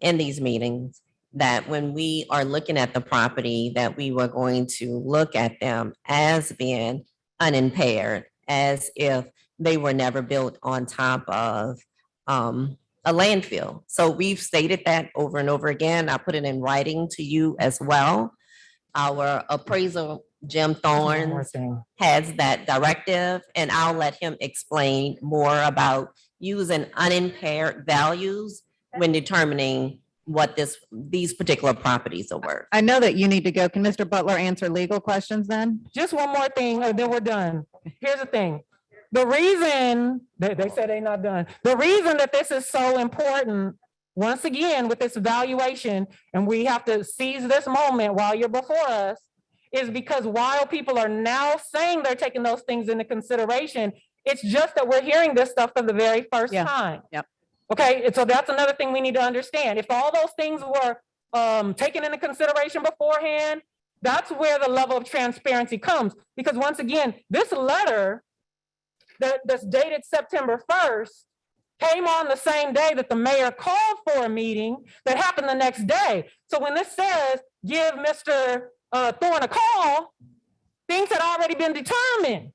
in these meetings, that when we are looking at the property, that we were going to look at them as being unimpaired, as if they were never built on top of a landfill. So we've stated that over and over again. I put it in writing to you as well. Our appraiser, Jim Thorns, has that directive, and I'll let him explain more about using unimpaired values when determining what these particular properties are worth. I know that you need to go. Can Mr. Butler answer legal questions then? Just one more thing, and then we're done. Here's the thing. The reason, they said they're not done. The reason that this is so important, once again, with this evaluation, and we have to seize this moment while you're before us, is because while people are now saying they're taking those things into consideration, it's just that we're hearing this stuff for the very first time. Yep. Okay, and so that's another thing we need to understand. If all those things were taken into consideration beforehand, that's where the level of transparency comes. Because once again, this letter that's dated September 1st came on the same day that the mayor called for a meeting that happened the next day. So when this says, give Mr. Thorne a call, things had already been determined.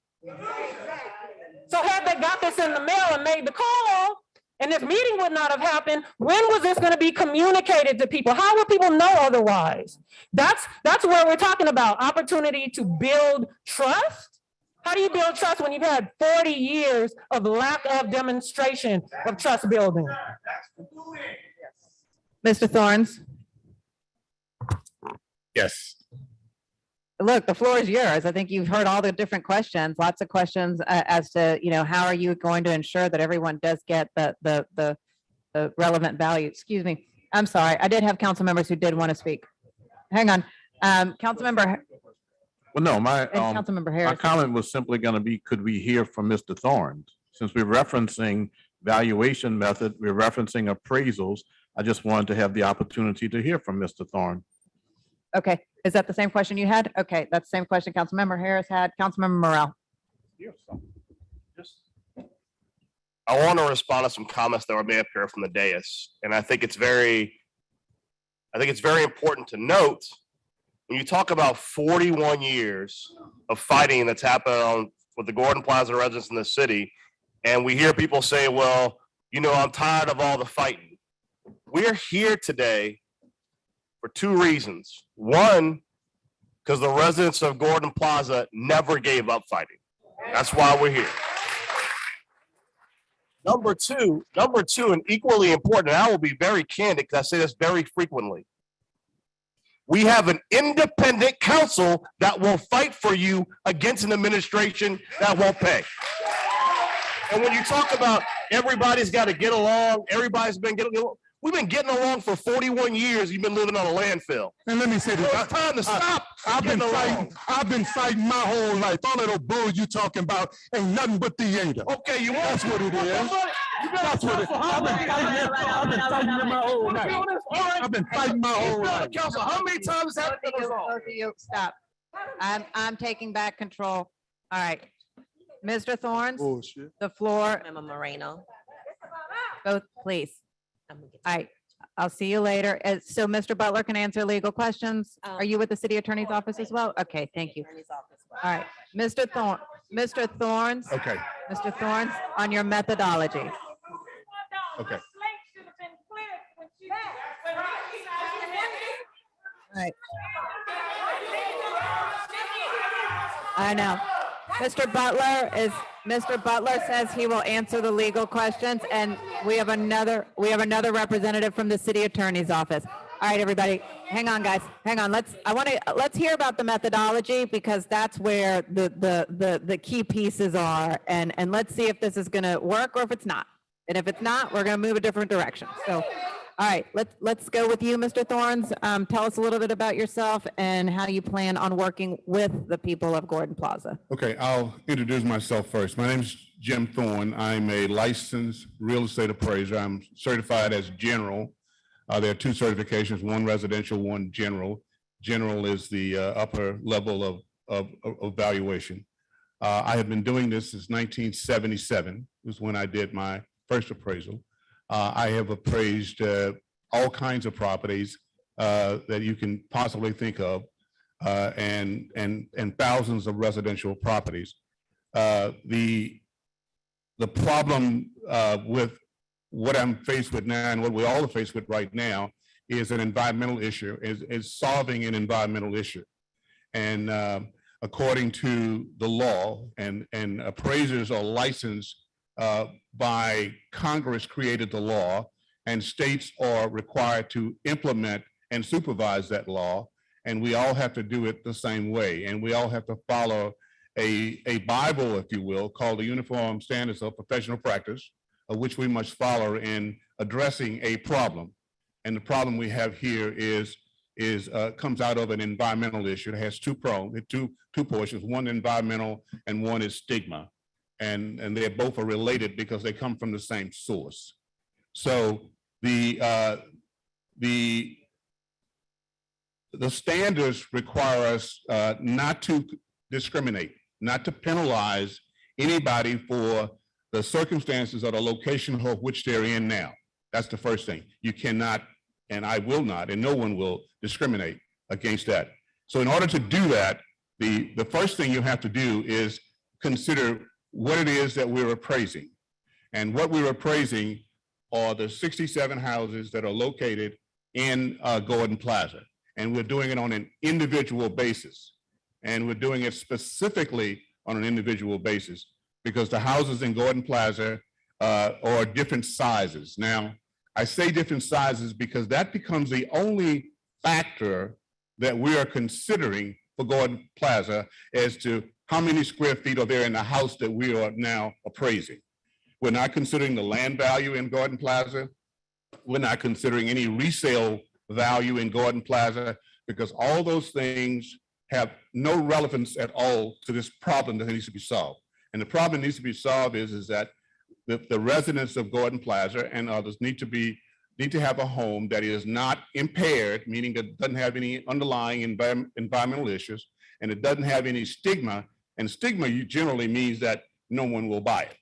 So had they got this in the mail and made the call, and this meeting would not have happened, when was this going to be communicated to people? How would people know otherwise? That's where we're talking about opportunity to build trust. How do you build trust when you've had 40 years of lack of demonstration of trust building? Mr. Thorns? Yes. Look, the floor is yours. I think you've heard all the different questions, lots of questions as to, how are you going to ensure that everyone does get the relevant value? Excuse me. I'm sorry. I did have council members who did want to speak. Hang on. Councilmember Well, no, my Councilmember Harris. comment was simply going to be, could we hear from Mr. Thorns? Since we're referencing valuation method, we're referencing appraisals. I just wanted to have the opportunity to hear from Mr. Thorne. Okay. Is that the same question you had? Okay. That's the same question Councilmember Harris had. Councilmember Morrell. I want to respond to some comments that were made up here from the dais. And I think it's very important to note when you talk about 41 years of fighting that's happened with the Gordon Plaza residents in the city, and we hear people say, well, I'm tired of all the fighting. We're here today for two reasons. One, because the residents of Gordon Plaza never gave up fighting. That's why we're here. Number two, and equally important, and I will be very candid because I say this very frequently. We have an independent council that will fight for you against an administration that won't pay. And when you talk about everybody's got to get along, we've been getting along for 41 years. You've been living on a landfill. And let me say this. It's time to stop. I've been fighting my whole life. All of those bull you talking about ain't nothing but theater. Okay, you want That's what it is. That's what it is. I've been fighting my whole life. I've been fighting my whole life. Council, how many times has that been resolved? Both of you, stop. I'm taking back control. All right. Mr. Thorns, Bullshit. the floor, Member Moreno. both, please. I'm gonna get All right. I'll see you later. So Mr. Butler can answer legal questions. Are you with the city attorney's office as well? Okay, thank you. Attorney's office. All right. Mr. Thorns, Okay, Mr. Thorns, on your methodology. okay. Right. I know. Mr. Butler says he will answer the legal questions, and we have another representative from the city attorney's office. All right, everybody, hang on, guys, hang on. Let's hear about the methodology, because that's where the key pieces are, and let's see if this is gonna work or if it's not. And if it's not, we're gonna move a different direction. So, All right, let's go with you, Mr. Thorns. Tell us a little bit about yourself and how you plan on working with the people of Gordon Plaza. Okay, I'll introduce myself first. My name is Jim Thorne. I'm a licensed real estate appraiser. I'm certified as general. There are two certifications, one residential, one general. General is the upper level of valuation. I have been doing this since 1977, was when I did my first appraisal. I have appraised all kinds of properties that you can possibly think of, and thousands of residential properties. The problem with what I'm faced with now and what we all are faced with right now is an environmental issue, is solving an environmental issue. And according to the law, and appraisers are licensed by Congress created the law, and states are required to implement and supervise that law. And we all have to do it the same way. And we all have to follow a Bible, if you will, called the Uniform Standards of Professional Practice, which we must follow in addressing a problem. And the problem we have here comes out of an environmental issue. It has two portions, one environmental and one is stigma. And they both are related because they come from the same source. So the standards require us not to discriminate, not to penalize anybody for the circumstances or the location of which they're in now. That's the first thing. You cannot, and I will not, and no one will discriminate against that. So in order to do that, the first thing you have to do is consider what it is that we're appraising. And what we're appraising are the 67 houses that are located in Gordon Plaza. And we're doing it on an individual basis. And we're doing it specifically on an individual basis because the houses in Gordon Plaza are different sizes. Now, I say different sizes because that becomes the only factor that we are considering for Gordon Plaza as to how many square feet are there in the house that we are now appraising. We're not considering the land value in Gordon Plaza. We're not considering any resale value in Gordon Plaza because all those things have no relevance at all to this problem that needs to be solved. And the problem that needs to be solved is that the residents of Gordon Plaza and others need to have a home that is not impaired, meaning that it doesn't have any underlying environmental issues, and it doesn't have any stigma. And stigma generally means that no one will buy it.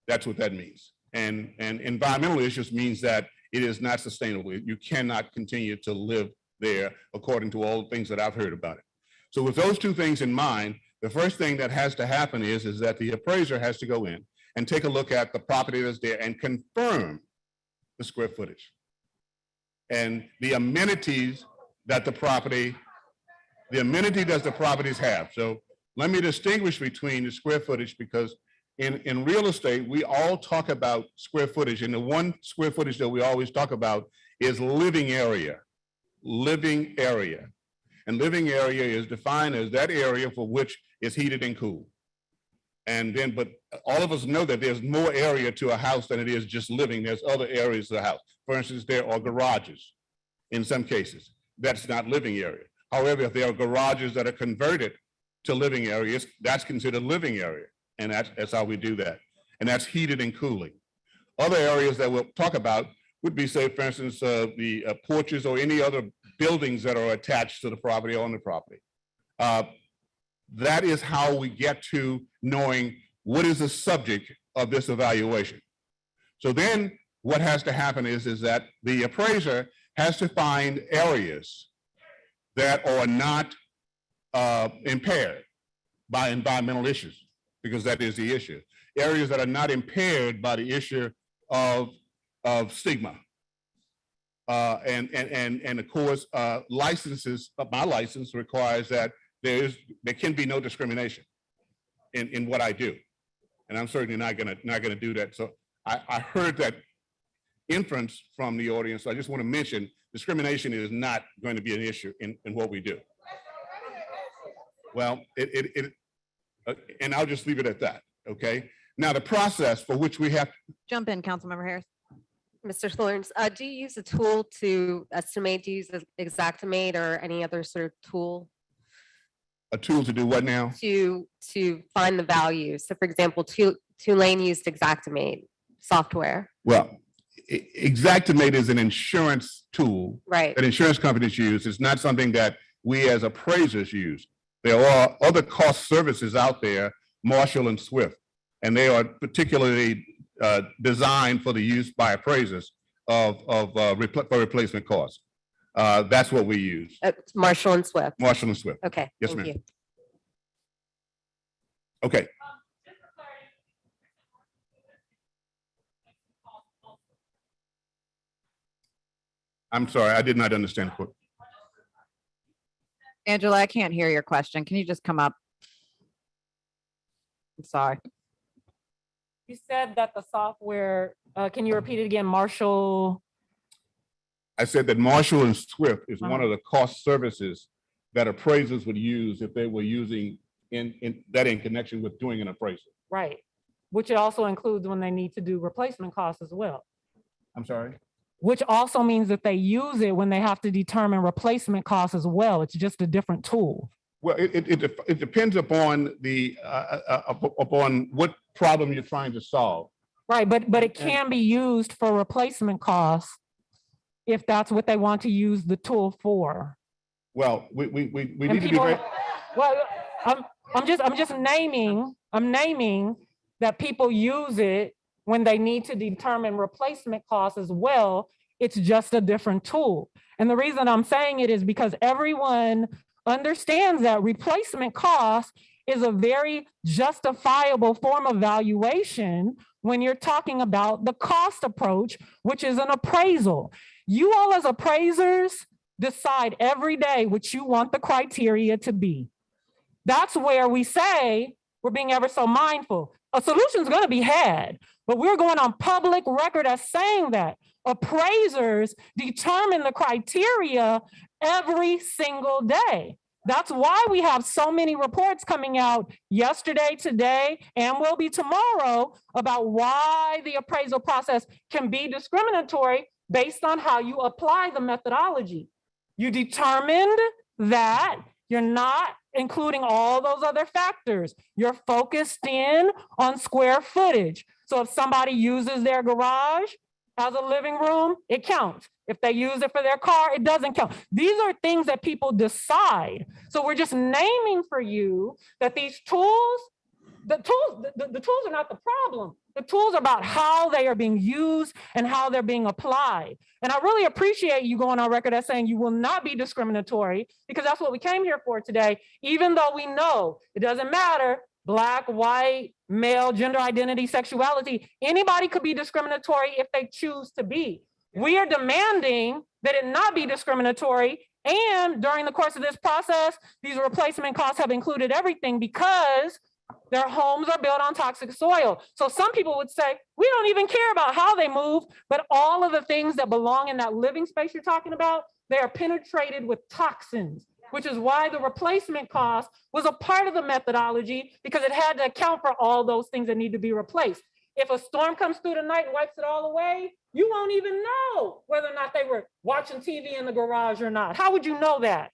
That's what that means. And environmental issues means that it is not sustainable. You cannot continue to live there according to all the things that I've heard about it. So with those two things in mind, the first thing that has to happen is that the appraiser has to go in and take a look at the property that's there and confirm the square footage and the amenities that the properties have. So let me distinguish between the square footage because in real estate, we all talk about square footage, and the one square footage that we always talk about is living area. Living area. And living area is defined as that area for which is heated and cooled. But all of us know that there's more area to a house than it is just living. There's other areas of the house. For instance, there are garages in some cases. That's not living area. However, if there are garages that are converted to living areas, that's considered living area. And that's how we do that. And that's heated and cooling. Other areas that we'll talk about would be, say, for instance, the porches or any other buildings that are attached to the property or on the property. That is how we get to knowing what is the subject of this evaluation. So then what has to happen is that the appraiser has to find areas that are not impaired by environmental issues, because that is the issue. Areas that are not impaired by the issue of stigma. And of course, licenses, my license requires that there can be no discrimination in what I do. And I'm certainly not gonna do that. So I heard that inference from the audience. So I just want to mention discrimination is not going to be an issue in what we do. Well, and I'll just leave it at that, okay? Now the process for which we have. Jump in, Councilmember Harris. Mr. Thorns, do you use a tool to estimate? Do you use Xactimate or any other sort of tool A tool to do what now? to find the value? So for example, Tulane used Xactimate software, Well, Xactimate is an insurance tool right? that insurance companies use. It's not something that we as appraisers use. There are other cost services out there, Marshall and Swift, and they are particularly designed for the use by appraisers for replacement costs. That's what we use, Marshall and Swift. Marshall and Swift. Okay, Yes, thank ma'am. you. Okay. I'm sorry, I did not understand the question. Angela, I can't hear your question. Can you just come up? I'm sorry. You said that the software, can you repeat it again, Marshall? I said that Marshall and Swift is one of the cost services that appraisers would use if they were using in connection with doing an appraisal. Right, which it also includes when they need to do replacement costs as well. I'm sorry? Which also means that they use it when they have to determine replacement costs as well. It's just a different tool. Well, it depends upon upon what problem you're trying to solve. Right, but it can be used for replacement costs if that's what they want to use the tool for. Well, we need And to be very. well, I'm just naming that people use it when they need to determine replacement costs as well. It's just a different tool. And the reason I'm saying it is because everyone understands that replacement cost is a very justifiable form of valuation when you're talking about the cost approach, which is an appraisal. You all as appraisers decide every day what you want the criteria to be. That's where we say we're being ever so mindful. A solution is going to be had, but we're going on public record as saying that appraisers determine the criteria every single day. That's why we have so many reports coming out yesterday, today, and will be tomorrow about why the appraisal process can be discriminatory based on how you apply the methodology. You determined that you're not including all those other factors. You're focused in on square footage. So if somebody uses their garage as a living room, it counts. If they use it for their car, it doesn't count. These are things that people decide. So we're just naming for you that these tools, the tools are not the problem. The tools are about how they are being used and how they're being applied. And I really appreciate you going on record as saying you will not be discriminatory, because that's what we came here for today, even though we know it doesn't matter, Black, white, male, gender identity, sexuality, anybody could be discriminatory if they choose to be. We are demanding that it not be discriminatory. And during the course of this process, these replacement costs have included everything because their homes are built on toxic soil. So some people would say, we don't even care about how they move, but all of the things that belong in that living space you're talking about, they are penetrated with toxins, which is why the replacement cost was a part of the methodology, because it had to account for all those things that need to be replaced. If a storm comes through the night and wipes it all away, you won't even know whether or not they were watching TV in the garage or not. How would you know that?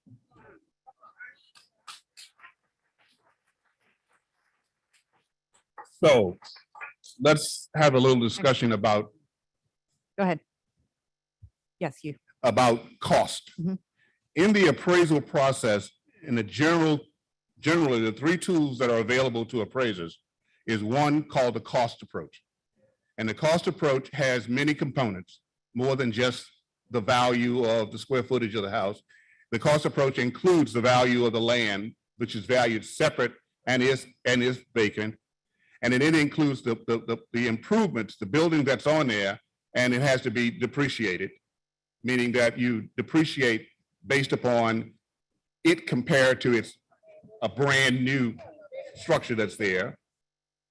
So let's have a little discussion about Go ahead. Yes, you. about cost. Mhm. In the appraisal process, in the generally, the three tools that are available to appraisers is one called the cost approach. And the cost approach has many components, more than just the value of the square footage of the house. The cost approach includes the value of the land, which is valued separate and is vacant. And it includes the improvements, the building that's on there, and it has to be depreciated, meaning that you depreciate based upon it compared to a brand new structure that's there.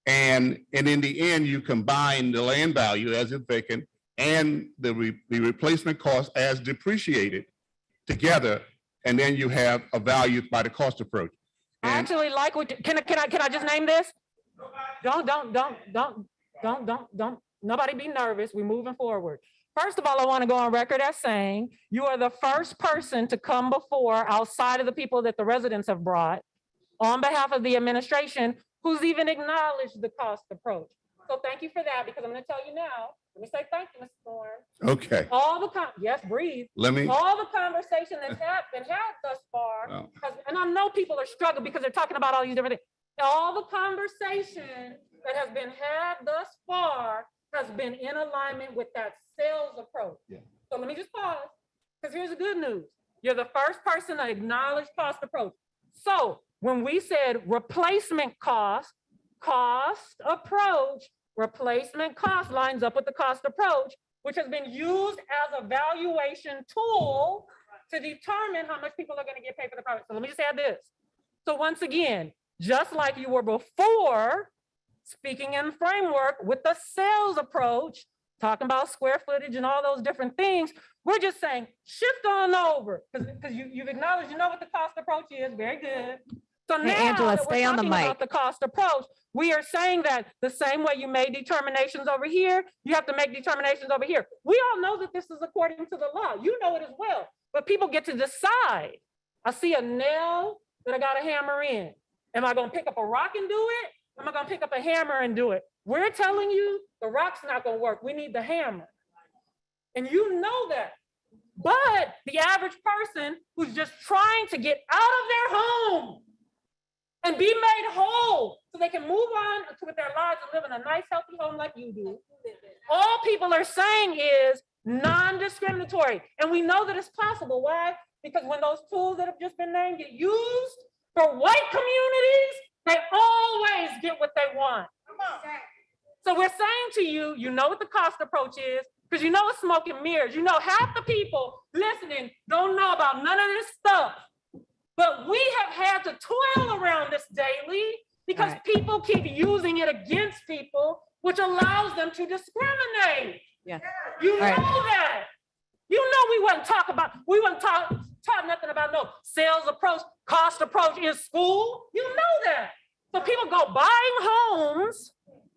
And in the end, you combine the land value as it's vacant and the replacement cost as depreciated together, and then you have a value by the cost approach. I actually like what, can I just name this? Don't, nobody be nervous. We're moving forward. First of all, I want to go on record as saying you are the first person to come before outside of the people that the residents have brought on behalf of the administration who's even acknowledged the cost approach. So thank you for that, because I'm going to tell you now. Let me say thank you, Mr. Thorne. Okay, Yes, breathe. let me, All the conversation that's been had thus far, Well. and I know people are struggling because they're talking about all these different things. All the conversation that has been had thus far has been in alignment with that sales approach. Yeah. So let me just pause, because here's the good news. You're the first person to acknowledge cost approach. So when we said replacement cost approach, replacement cost lines up with the cost approach, which has been used as a valuation tool to determine how much people are going to get paid for the product. So let me just add this. So once again, just like you were before, speaking in framework with the sales approach, talking about square footage and all those different things, we're just saying shift on over, because you've acknowledged, you know what the cost approach is. Very good. So Hey, now Angela, that we're stay on the talking mic. about the cost approach, we are saying that the same way you made determinations over here, you have to make determinations over here. We all know that this is according to the law. You know it as well, but people get to decide. I see a nail that I got to hammer in. Am I going to pick up a rock and do it? Am I going to pick up a hammer and do it? We're telling you the rock's not going to work. We need the hammer. And you know that. But the average person who's just trying to get out of their home and be made whole so they can move on with their lives and live in a nice, healthy home like you do, all people are saying is non-discriminatory. And we know that it's possible. Why? Because when those tools that have just been named get used for white communities, they always get what they want. So we're saying to you, you know what the cost approach is, because you know it's smoke and mirrors. You know half the people listening don't know about none of this stuff. But we have had to toil around this daily because people keep using it against people, which allows them to discriminate. Yeah. You know that. You know we wouldn't talk nothing about no sales approach, cost approach in school. You know that. So people go buying homes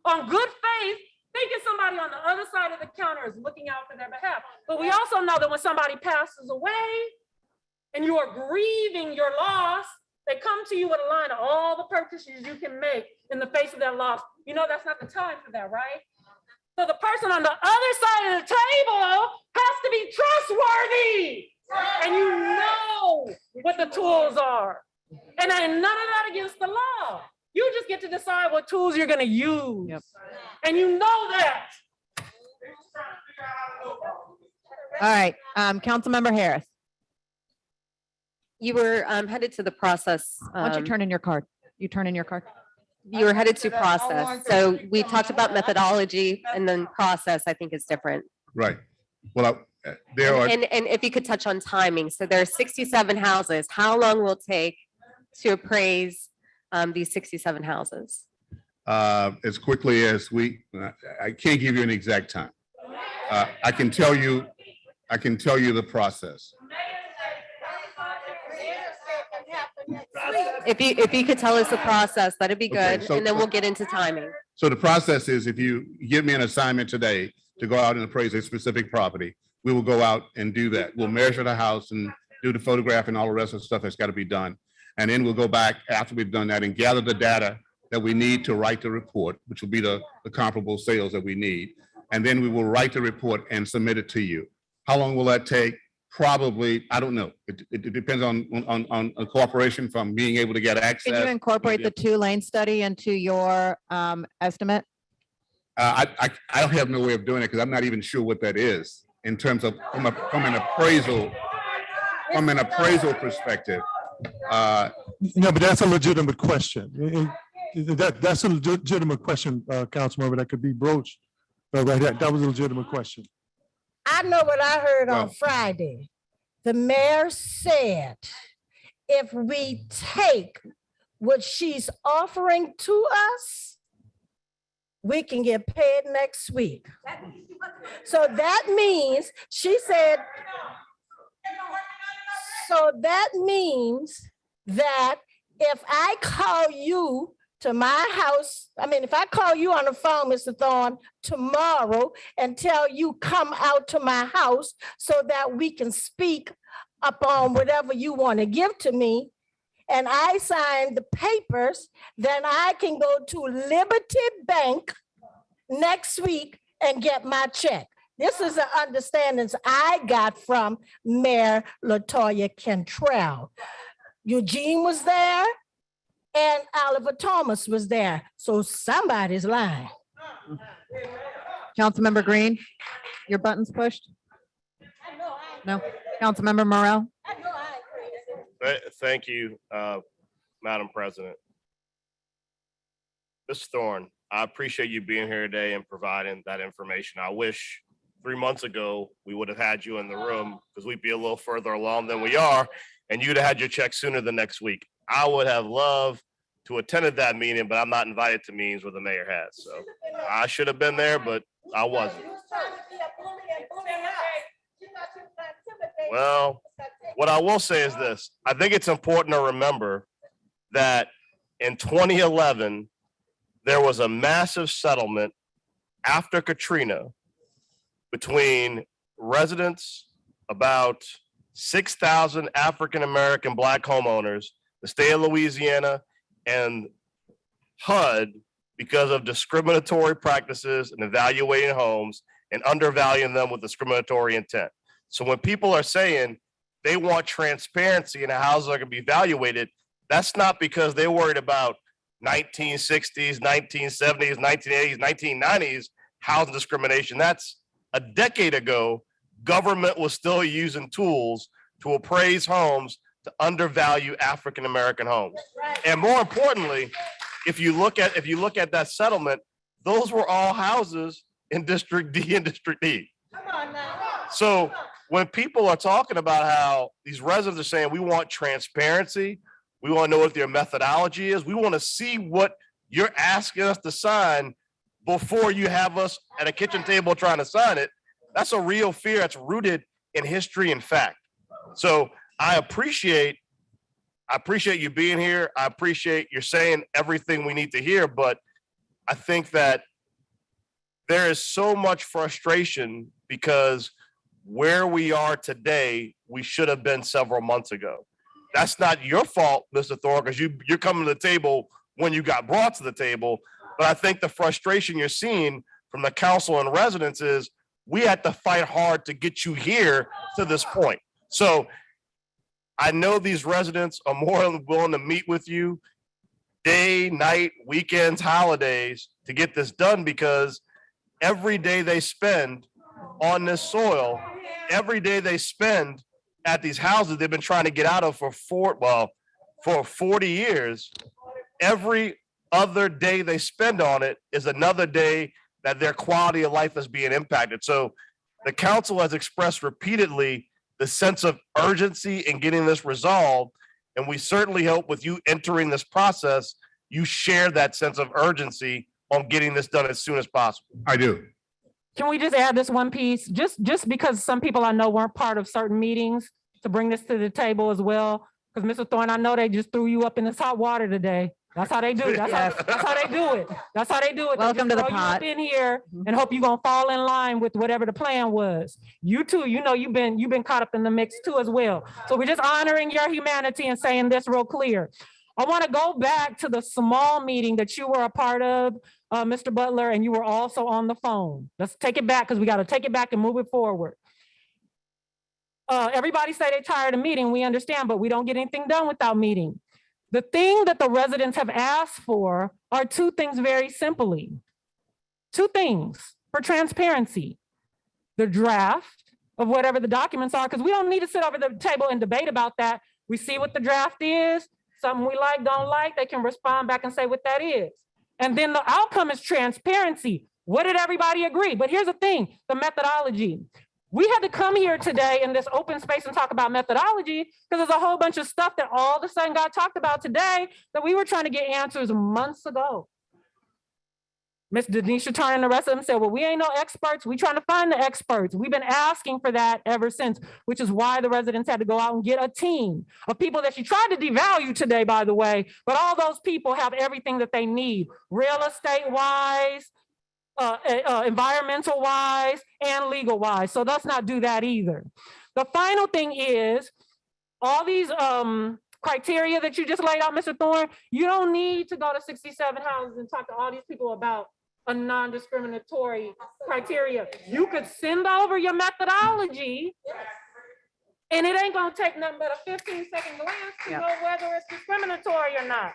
on good faith, thinking somebody on the other side of the counter is looking out for their behalf. But we also know that when somebody passes away and you are grieving your loss, they come to you with a line of all the purchases you can make in the face of that loss. You know that's not the time for that, right? So the person on the other side of the table has to be trustworthy. And you know what the tools are. And ain't none of that against the law. You just get to decide what tools you're gonna use. Yep. And you know that. All right, Councilmember Harris, You were headed to the process. why don't you turn in your card? You turn in your card? You were headed to process. So we talked about methodology and then process, I think is different. right. Well, there are, And if you could touch on timing. So there are 67 houses. How long will it take to appraise these 67 houses? as quickly as I can't give you an exact time. I can tell you the process. If you could tell us the process, that'd be Okay, good. so- And then we'll get into timing. So the process is if you give me an assignment today to go out and appraise a specific property, we will go out and do that. We'll measure the house and do the photograph and all the rest of the stuff that's got to be done. And then we'll go back after we've done that and gather the data that we need to write the report, which will be the comparable sales that we need. And then we will write the report and submit it to you. How long will that take? Probably, I don't know. It depends on cooperation from being able to get access. Can you incorporate the 2-lane study into your estimate? I don't have no way of doing it because I'm not even sure what that is in terms of from an appraisal perspective. No, but that's a legitimate question. That's a legitimate question, Councilmember, that could be broached. Right, that was a legitimate question. I know what I heard on Well- Friday. The mayor said, if we take what she's offering to us, we can get paid next week. So that means, she said, so that means that if I call you to my house. I mean, if I call you on the phone, Mr. Thorne, tomorrow and tell you come out to my house so that we can speak upon whatever you want to give to me, and I sign the papers, then I can go to Liberty Bank next week and get my check. This is the understandings I got from Mayor LaToya Cantrell. Eugene was there and Oliver Thomas was there. So somebody's lying. Councilmember Green, your button's pushed? No. Councilmember Morel? Thank you, Madam President. Ms. Thorne, I appreciate you being here today and providing that information. I wish 3 months ago we would have had you in the room because we'd be a little further along than we are, and you'd have had your check sooner than next week. I would have loved to attended that meeting, but I'm not invited to meetings where the mayor has. So I should have been there, but I wasn't. Well, what I will say is this. I think it's important to remember that in 2011, there was a massive settlement after Katrina between residents, about 6,000 African-American Black homeowners, the state of Louisiana, and HUD because of discriminatory practices and evaluating homes and undervaluing them with discriminatory intent. So when people are saying they want transparency in how houses are going to be evaluated, that's not because they're worried about 1960s, 1970s, 1980s, 1990s housing discrimination. That's a decade ago. Government was still using tools to appraise homes to undervalue African-American homes. And more importantly, if you look at that settlement, those were all houses in District D and District E. So when people are talking about how these residents are saying we want transparency, we want to know what their methodology is, we want to see what you're asking us to sign before you have us at a kitchen table trying to sign it, that's a real fear that's rooted in history and fact. So I appreciate you being here. I appreciate you're saying everything we need to hear, but I think that there is so much frustration because where we are today, we should have been several months ago. That's not your fault, Mr. Thorne, because you're coming to the table when you got brought to the table. But I think the frustration you're seeing from the council and residents is we had to fight hard to get you here to this point. So I know these residents are more than willing to meet with you day, night, weekends, holidays to get this done, because every day they spend on this soil, every day they spend at these houses they've been trying to get out of for 40 years, every other day they spend on it is another day that their quality of life is being impacted. So the council has expressed repeatedly the sense of urgency in getting this resolved. And we certainly hope with you entering this process, you share that sense of urgency on getting this done as soon as possible. I do. Can we just add this one piece? Just because some people I know weren't part of certain meetings to bring this to the table as well. Because Mr. Thorne, I know they just threw you up in this hot water today. That's how they do it. That's how they do it. That's how they do it. They Welcome just to the throw you up pot. in here and hope you're gonna fall in line with whatever the plan was. You too, you know, you've been caught up in the mix too as well. So we're just honoring your humanity and saying this real clear. I want to go back to the small meeting that you were a part of, Mr. Butler, and you were also on the phone. Let's take it back because we got to take it back and move it forward. Everybody say they're tired of meeting. We understand, but we don't get anything done without meeting. The thing that the residents have asked for are two things very simply. Two things for transparency. The draft of whatever the documents are, because we don't need to sit over the table and debate about that. We see what the draft is. Something we like, don't like, they can respond back and say what that is. And then the outcome is transparency. What did everybody agree? But here's the thing, the methodology. We had to come here today in this open space and talk about methodology because there's a whole bunch of stuff that all of a sudden got talked about today that we were trying to get answers months ago. Ms. Denisha Turner and the rest of them said, well, we ain't no experts. We trying to find the experts. We've been asking for that ever since, which is why the residents had to go out and get a team of people that she tried to devalue today, by the way, but all those people have everything that they need, real estate wise, environmental wise, and legal wise. So let's not do that either. The final thing is all these criteria that you just laid out, Mr. Thorne, you don't need to go to 67 houses and talk to all these people about a non-discriminatory criteria. You could send over your methodology and it ain't gonna take nothing but a 15-second glance to know whether it's discriminatory or not.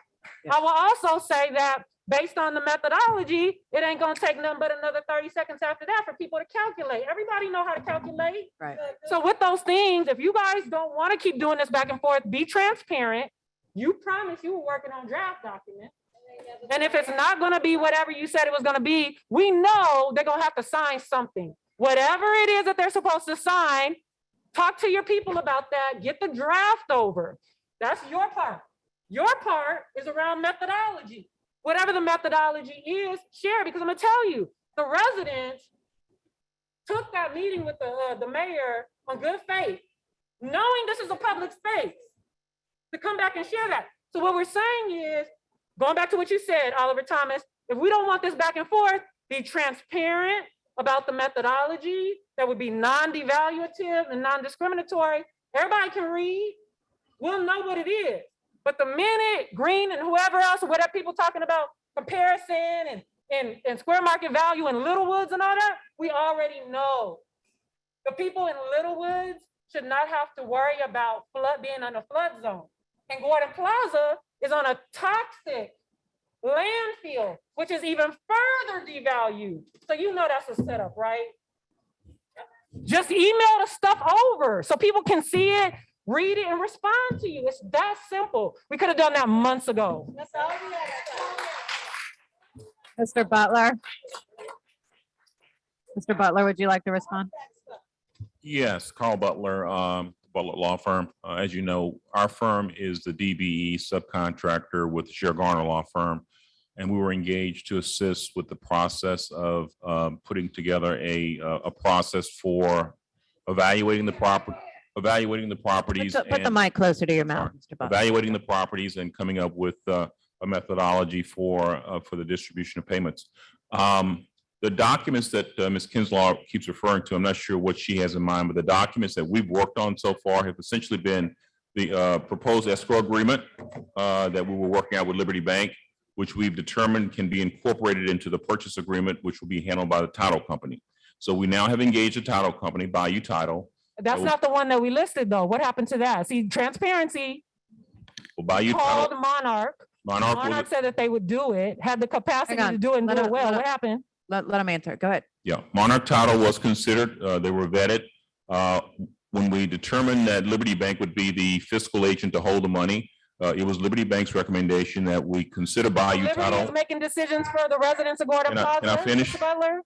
I will also say that based on the methodology, it ain't gonna take nothing but another 30 seconds after that for people to calculate. Everybody know how to calculate. Right. So with those things, if you guys don't wanna keep doing this back and forth, be transparent. You promised you were working on draft documents. And if it's not gonna be whatever you said it was gonna be, we know they're gonna have to sign something. Whatever it is that they're supposed to sign, talk to your people about that, get the draft over. That's your part. Your part is around methodology. Whatever the methodology is, share, because I'm gonna tell you, the residents took that meeting with the mayor on good faith, knowing this is a public space, to come back and share that. So what we're saying is, going back to what you said, Oliver Thomas, if we don't want this back and forth, be transparent about the methodology that would be non-devaluative and non-discriminatory. Everybody can read, we'll know what it is. But the minute Green and whoever else, or whatever people talking about comparison and square market value and Little Woods and all that, we already know. The people in Little Woods should not have to worry about being on a flood zone. And Gordon Plaza is on a toxic landfill, which is even further devalued. So you know that's a setup, right? Just email the stuff over so people can see it, read it, and respond to you. It's that simple. We could have done that months ago. Mr. Butler. Mr. Butler, would you like to respond? Yes, Carl Butler, Butler Law Firm. As you know, our firm is the DBE subcontractor with the Sher Garner Law Firm. And we were engaged to assist with the process of putting together a process for evaluating the properties. Put the mic closer to your mouth, Mr. Butler. Evaluating the properties and coming up with a methodology for the distribution of payments. The documents that Ms. Kinslaw keeps referring to, I'm not sure what she has in mind, but the documents that we've worked on so far have essentially been the proposed escrow agreement that we were working out with Liberty Bank, which we've determined can be incorporated into the purchase agreement, which will be handled by the title company. So we now have engaged a title company, Bayou Title. That's not the one that we listed though. What happened to that? See, transparency. Well, Bayou Called Title. Monarch. Monarch said that they would do it, had the capacity to do it and do it well. What happened? Let them answer. Go ahead. Yeah, Monarch Title was considered. They were vetted. When we determined that Liberty Bank would be the fiscal agent to hold the money, it was Liberty Bank's recommendation that we consider Bayou Liberty Title. is making decisions for the residents of Gordon Plaza. Can I finish? Mr. Butler?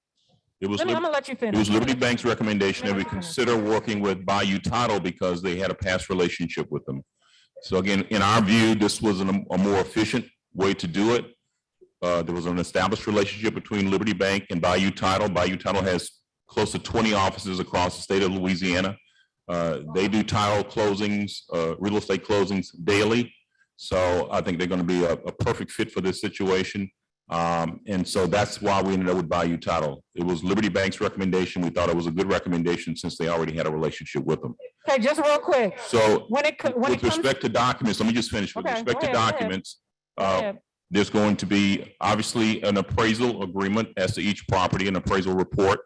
I'm gonna let you finish. It was Liberty Bank's recommendation that we consider working with Bayou Title because they had a past relationship with them. So again, in our view, this was a more efficient way to do it. There was an established relationship between Liberty Bank and Bayou Title. Bayou Title has close to 20 offices across the state of Louisiana. They do title closings, real estate closings daily. So I think they're going to be a perfect fit for this situation. And so that's why we ended up with Bayou Title. It was Liberty Bank's recommendation. We thought it was a good recommendation since they already had a relationship with them. Okay, just real quick. So with respect to documents, let me just finish. With respect to documents, there's going to be obviously an appraisal agreement as to each property, an appraisal report.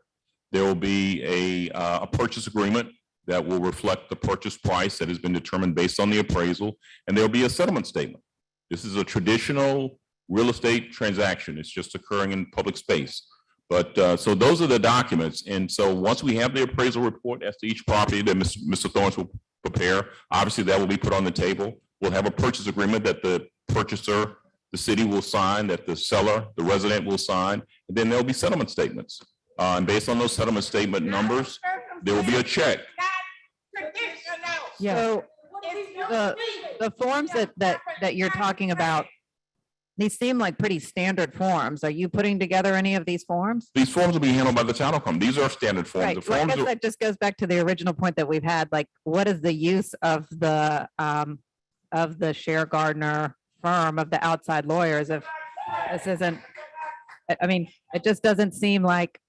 There will be a purchase agreement that will reflect the purchase price that has been determined based on the appraisal, and there'll be a settlement statement. This is a traditional real estate transaction. It's just occurring in public space. But so those are the documents. And so once we have the appraisal report as to each property that Mr. Thorne will prepare, obviously that will be put on the table. We'll have a purchase agreement that the purchaser, the city will sign, that the seller, the resident will sign, and then there'll be settlement statements. And based on those settlement statement numbers, there will be a check. So the forms that you're talking about, These seem like pretty standard forms. Are you putting together any of these forms? These forms will be handled by the title company. These are standard forms. Right. The Well, I forms guess are- that just goes back to the original point that we've had, like, what is the use of the Share Gardner firm of the outside lawyers if this isn't, I mean, it just doesn't seem like,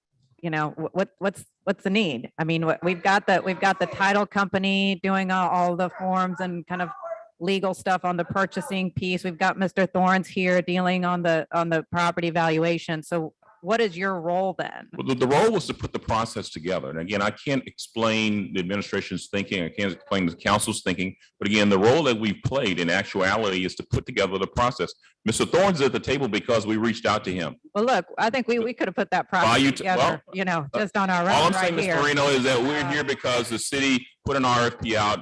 you know, what's the need? I mean, we've got the title company doing all the forms and kind of legal stuff on the purchasing piece. We've got Mr. Thorns here dealing on the property valuation. So what is your role then? Well, the role was to put the process together. And again, I can't explain the administration's thinking. I can't explain the council's thinking. But again, the role that we've played in actuality is to put together the process. Mr. Thorns is at the table because we reached out to him. Well, look, I think we could have put that process together, you know, just on our All own I'm right saying, here. Ms. Marino, is that we're here because the city put an RFP out.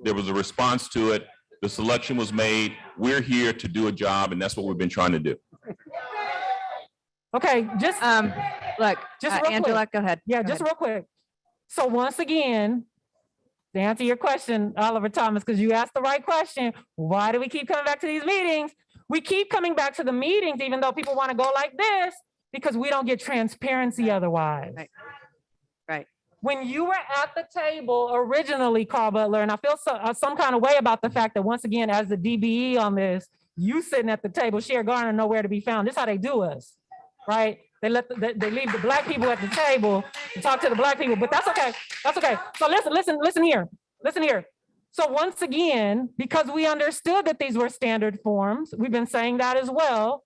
There was a response to it. The selection was made. We're here to do a job, and that's what we've been trying to do. Okay, just look, just real Angela, quick. go ahead. Yeah, Go just ahead. real quick. So once again, to answer your question, Oliver Thomas, because you asked the right question, why do we keep coming back to these meetings? We keep coming back to the meetings, even though people want to go like this, because we don't get transparency otherwise. Right. When you were at the table originally, Carl Butler, and I feel some kind of way about the fact that once again, as the DBE on this, you sitting at the table, Share Garner nowhere to be found. This is how they do us, right? They leave the black people at the table to talk to the black people, but that's okay. That's okay. So listen here. So once again, because we understood that these were standard forms, we've been saying that as well.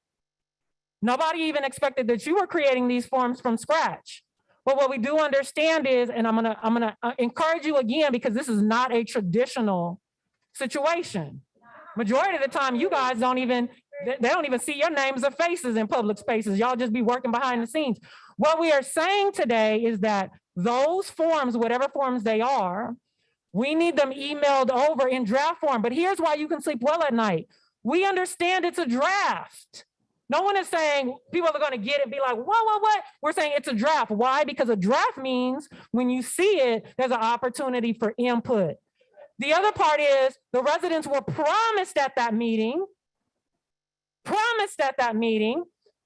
Nobody even expected that you were creating these forms from scratch. But what we do understand is, and I'm gonna encourage you again, because this is not a traditional situation. Majority of the time, you guys don't even see your names or faces in public spaces. Y'all just be working behind the scenes. What we are saying today is that those forms, whatever forms they are, we need them emailed over in draft form. But here's why you can sleep well at night. We understand it's a draft. No one is saying people are going to get it and be like, what? We're saying it's a draft. Why? Because a draft means when you see it, there's an opportunity for input. The other part is the residents were promised at that meeting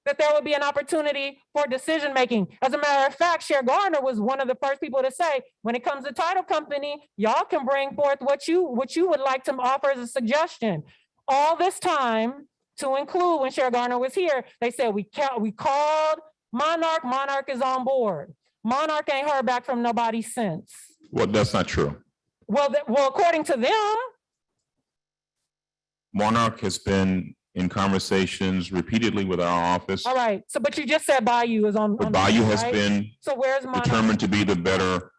that there would be an opportunity for decision-making. As a matter of fact, Share Garner was one of the first people to say, when it comes to title company, y'all can bring forth what you would like to offer as a suggestion. All this time, to include when Share Garner was here, they said, we called Monarch. Monarch is on board. Monarch ain't heard back from nobody since. Well, that's not true. Well, according to them. Monarch has been in conversations repeatedly with our office. All right, so but you just said Bayou is on. But Bayou has right? been So where's Monarch? determined to be the better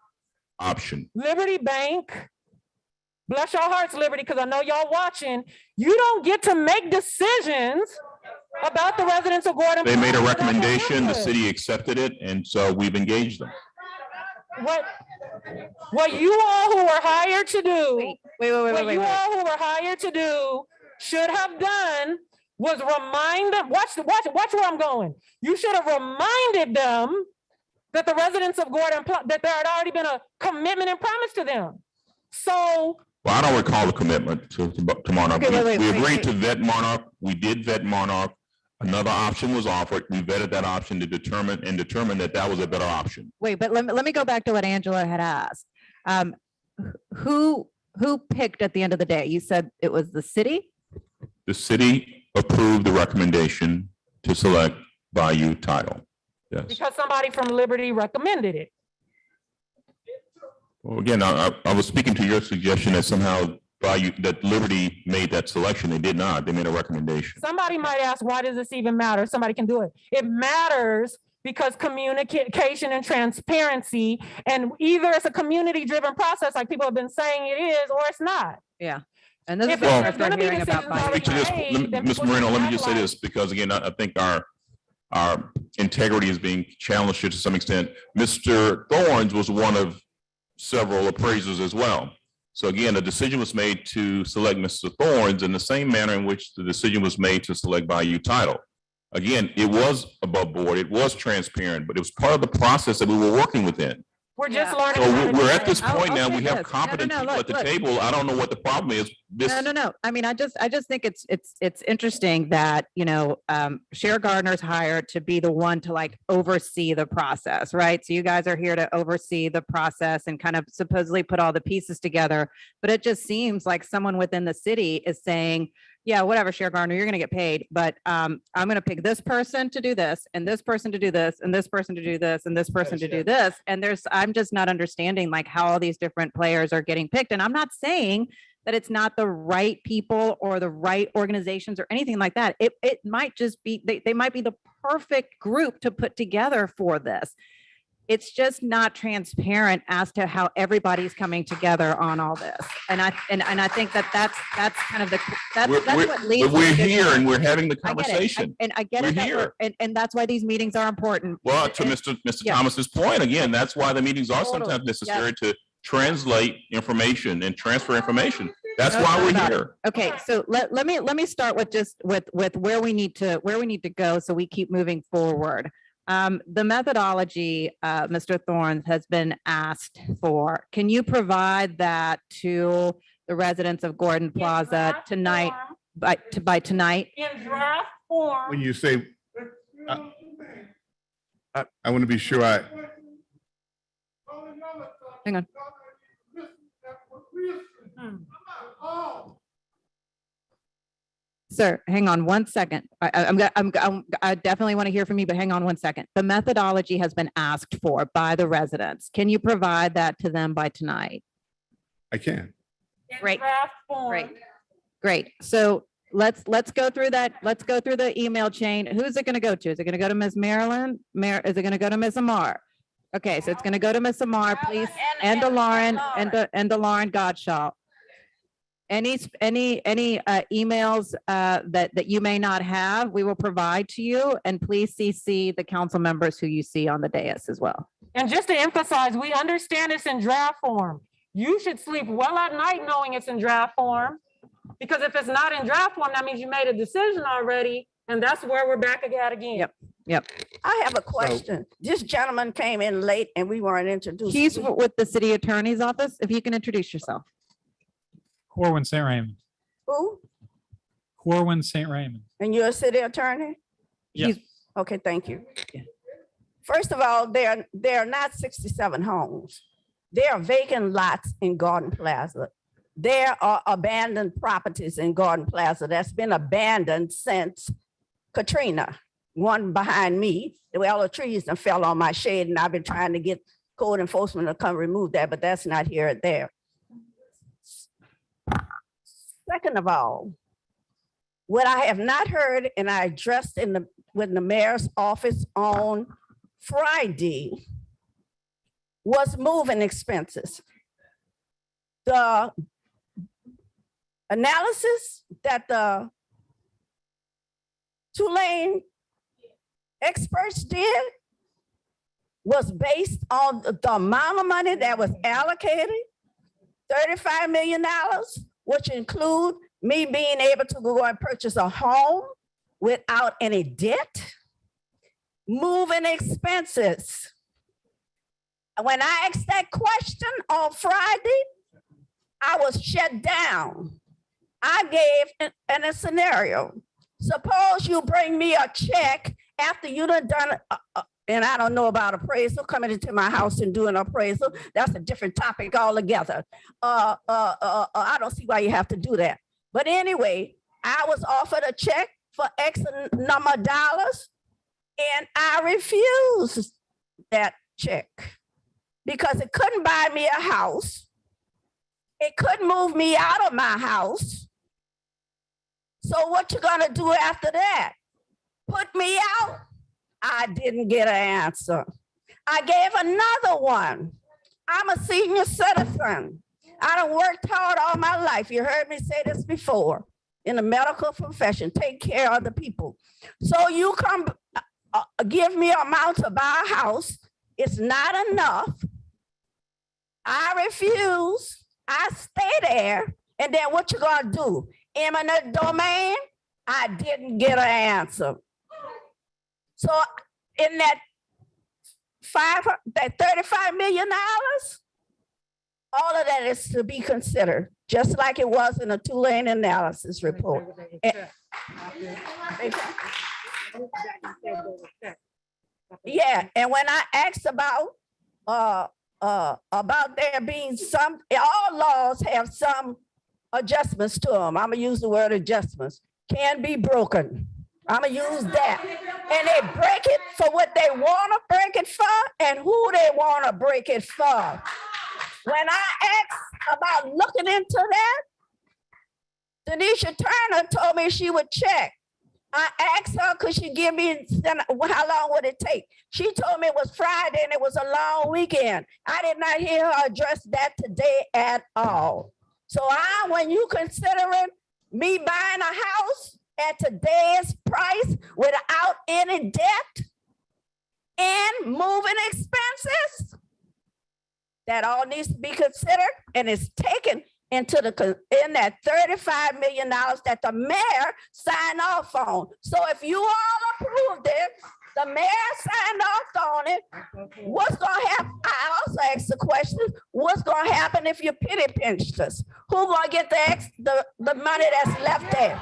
option. Liberty Bank, bless your hearts, Liberty, because I know y'all watching. You don't get to make decisions about the residents of Gordon. They made a Park. recommendation, the city accepted it, and so we've engaged them. What you all who were hired to do, wait. all who were hired to do should have done was remind them, watch where I'm going. You should have reminded them that the residents of Gordon, that there had already been a commitment and promise to them. So. Well, I don't recall the commitment to Monarch. Okay, We agreed to vet Monarch. We did vet Monarch. Another option was offered. We vetted that option to determine that that was a better option. Wait, but let me go back to what Angela had asked. Who picked at the end of the day? You said it was the city? The city approved the recommendation to select Bayou title. Yes. Because somebody from Liberty recommended it. Well, again, I was speaking to your suggestion that somehow that Liberty made that selection. They did not. They made a recommendation. Somebody might ask, why does this even matter? Somebody can do it. It matters because communication and transparency, and either it's a community-driven process, like people have been saying it is, or it's not. Yeah. And this is Well, the first we're hearing about. Ms. Moreno, let me just say this, because again, I think our integrity is being challenged to some extent. Mr. Thorns was one of several appraisers as well. So again, the decision was made to select Mr. Thorns in the same manner in which the decision was made to select Bayou title. Again, it was above board, it was transparent, but it was part of the process that we were working within. We're just Yeah. learning. So how to we're do at this it. point I'll now, say we have this. competent people look, at the look. table. I don't know what the problem is. This, No. I mean, I just think it's interesting that, Cher Gardner's hired to be the one to like oversee the process, right? So you guys are here to oversee the process and kind of supposedly put all the pieces together. But it just seems like someone within the city is saying, yeah, whatever, Cher Gardner, you're going to get paid, but I'm going to pick this person to do this and this person to do this and this person to do this and this person to do this. And I'm just not understanding like how all these different players are getting picked. And I'm not saying that it's not the right people or the right organizations or anything like that. It might just be, they might be the perfect group to put together for this. It's just not transparent as to how everybody's coming together on all this. And I think that's kind of that's what leads. but we're to this. here and we're having the I get it. conversation. And I get We're it. that here. And that's why these meetings are important. Well, to Mr. Yeah. Thomas's point, again, that's why the meetings are Totally. sometimes necessary to translate information and transfer information. That's No why doubt we're about it. here. Okay, so let me start with just with where we need to go so we keep moving forward. The methodology, Mr. Thorne, has been asked for. Can you provide that to the residents of Gordon Plaza tonight, by tonight? In draft form. When you say, I want to be sure Hang on. Sir, hang on one second. I definitely want to hear from you, but hang on one second. The methodology has been asked for by the residents. Can you provide that to them by tonight? I can. Great. Draft form. Great. So let's go through that. Let's go through the email chain. Who's it going to go to? Is it going to go to Ms. Marilyn? Is it going to go to Ms. Amar? Okay, so it's going to go to Ms. Amar, please, and to Lauren, and to Lauren Gottschall. Any emails that you may not have, we will provide to you, and please CC the council members who you see on the dais as well. And just to emphasize, we understand it's in draft form. You should sleep well at night knowing it's in draft form. Because if it's not in draft form, that means you made a decision already, and that's where we're back again. Yep. I have a question. This gentleman came in late and we weren't introduced. He's with the city attorney's office. If you can introduce yourself. Corwin St. Raymond. Who? Corwin St. Raymond. And you're a city attorney? Yes. Okay, thank you. First of all, there are not 67 homes. There are vacant lots in Garden Plaza. There are abandoned properties in Garden Plaza that's been abandoned since Katrina. One behind me, all the trees that fell on my shade, and I've been trying to get code enforcement to come remove that, but that's not here or there. Second of all, what I have not heard, and I addressed with the mayor's office on Friday, was moving expenses. The analysis that the Tulane experts did was based on the amount of money that was allocated, $35 million, which include me being able to go and purchase a home without any debt, moving expenses. When I asked that question on Friday, I was shut down. I gave in a scenario. Suppose you bring me a check after you done and I don't know about appraisal, coming into my house and doing appraisal. That's a different topic altogether. I don't see why you have to do that. But anyway, I was offered a check for X number of dollars, and I refused that check because it couldn't buy me a house. It couldn't move me out of my house. So what you gonna do after that? Put me out? I didn't get an answer. I gave another one. I'm a senior citizen. I done worked hard all my life. You heard me say this before. In the medical profession, take care of the people. So you come give me an amount to buy a house. It's not enough. I refuse. I stay there. And then what you gonna do? Eminent domain? I didn't get an answer. So in that that $35 million? All of that is to be considered, just like it was in a two-lane analysis report. Yeah, and when I asked about there being some, all laws have some adjustments to them. I'm gonna use the word adjustments, can be broken. I'm gonna use that. And they break it for what they wanna break it for and who they wanna break it for. When I asked about looking into that, Denisha Turner told me she would check. I asked her, could she give me, how long would it take? She told me it was Friday and it was a long weekend. I did not hear her address that today at all. So when you considering me buying a house at today's price without any debt and moving expenses, that all needs to be considered and is taken into in that $35 million that the mayor signed off on. So if you all approved it, the mayor signed off on it, what's gonna happen? I also asked the question, what's gonna happen if you pity pinched us? Who gonna get the money that's left there?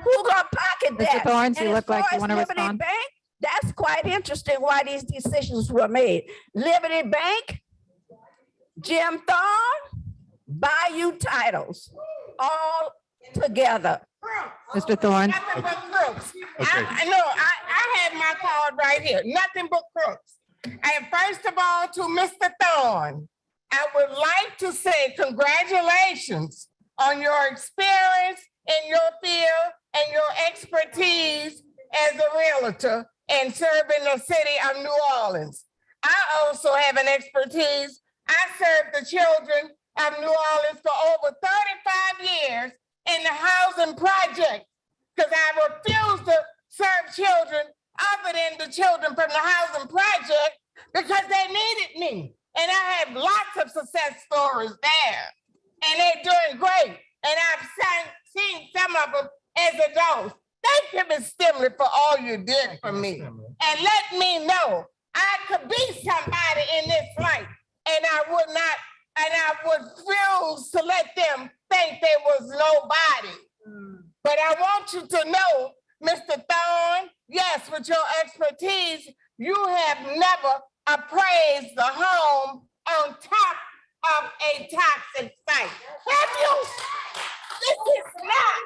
Who gonna pocket that? Mr. Thorns, you And look as like far you as want to Liberty respond. Bank, that's quite interesting why these decisions were made. Liberty Bank, Jim Thorne, Bayou Titles, all together. Mr. Thorns. I have my card right here. Nothing but crooks. And first of all, to Mr. Thorne, I would like to say congratulations on your experience in your field and your expertise as a realtor and serving the city of New Orleans. I also have an expertise. I served the children of New Orleans for over 35 years in the housing project because I refused to serve children other than the children from the housing project because they needed me. And I have lots of success stories there. And they're doing great. And I've seen some of them as adults. Thank you, Ms. Stimley, for all you did for me. And let me know I could be somebody in this life. And I would not, and I would refuse to let them think there was nobody. But I want you to know, Mr. Thorne, yes, with your expertise, you have never appraised the home on top of a toxic site. Have you? This is not